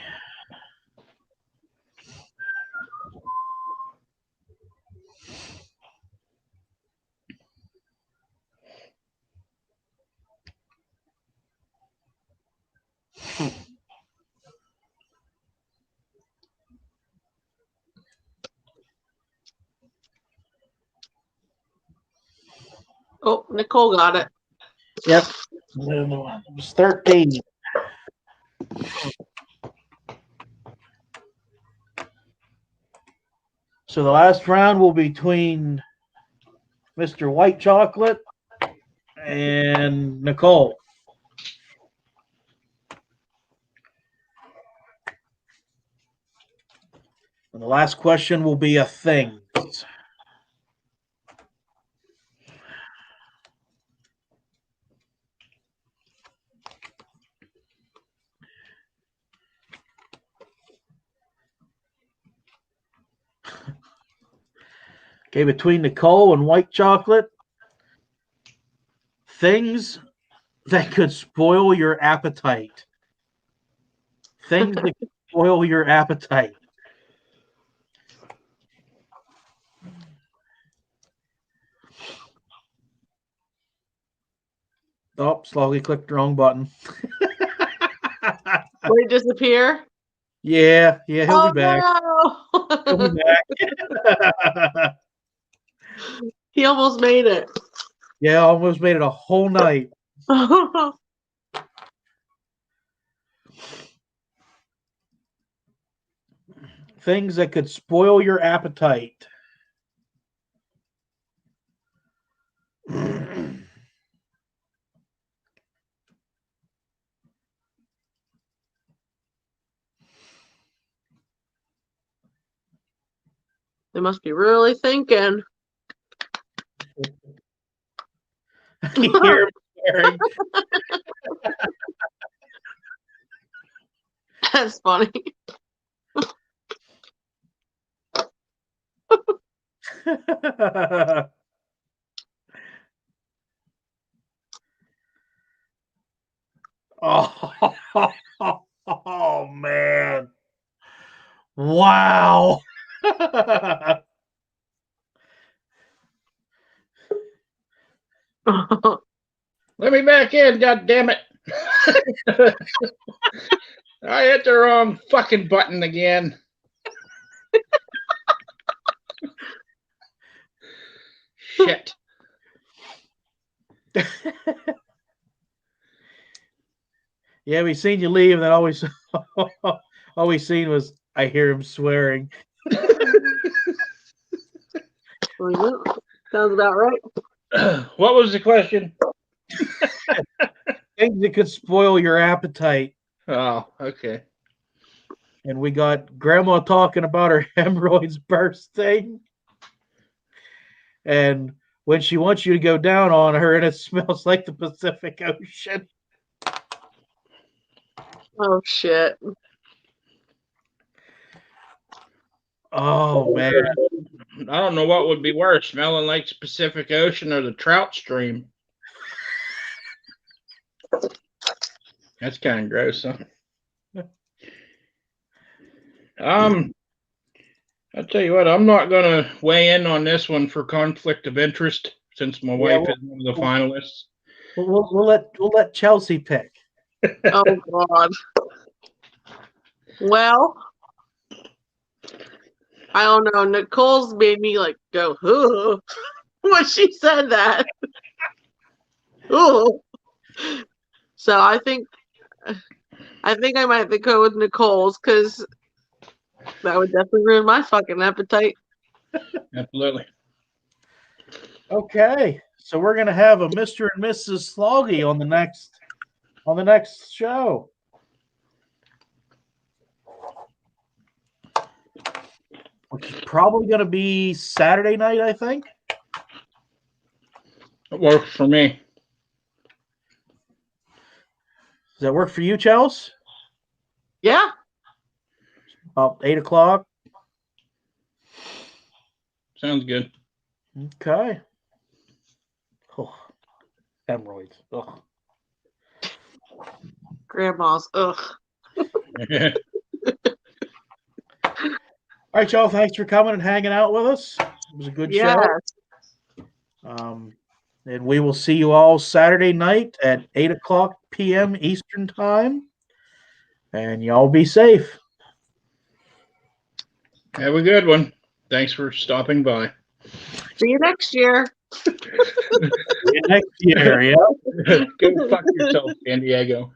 Oh, Nicole got it. Yep. It was 13. So the last round will be between Mr. White Chocolate and Nicole. And the last question will be a thing. Okay, between Nicole and White Chocolate, things that could spoil your appetite. Things that could spoil your appetite. Oh, slowly clicked the wrong button. Will he disappear? Yeah, he'll be back. No! He'll be back. He almost made it. Yeah, almost made it a whole night. Things that could spoil your appetite. They must be really thinking. You hear him swearing. That's funny. Oh man. Wow. Let me back in, god damn it. I hit the wrong fucking button again. Shit. Yeah, we seen you leave, and then always all we seen was I hear him swearing. Sounds about right. What was the question? Things that could spoil your appetite. Oh, okay. And we got Grandma talking about her hemorrhoids bursting. And when she wants you to go down on her, and it smells like the Pacific Ocean. Oh shit. Oh man. I don't know what would be worse, smelling like the Pacific Ocean or the trout stream. That's kind of gross, huh? I'll tell you what, I'm not going to weigh in on this one for conflict of interest since my wife is one of the finalists. We'll let Chelsea pick. Oh God. Well, I don't know. Nicole's made me like go, "Ugh," when she said that. Ooh. So I think I might have to go with Nicole's because that would definitely ruin my fucking appetite. Absolutely. Okay, so we're gonna have a Mr. and Mrs. Sloggy on the next show. Which is probably gonna be Saturday night, I think. It works for me. Does that work for you, Chels? Yeah. About 8:00. Sounds good. Okay. Oh, hemorrhoids. Ugh. Grandma's. Ugh. All right, y'all. Thanks for coming and hanging out with us. It was a good Yes. show. And we will see you all Saturday night at 8:00 p.m. Eastern Time. And y'all be safe. Have a good one. Thanks for stopping by. See you next year. See you next year, yeah. Go fuck yourself, San Diego.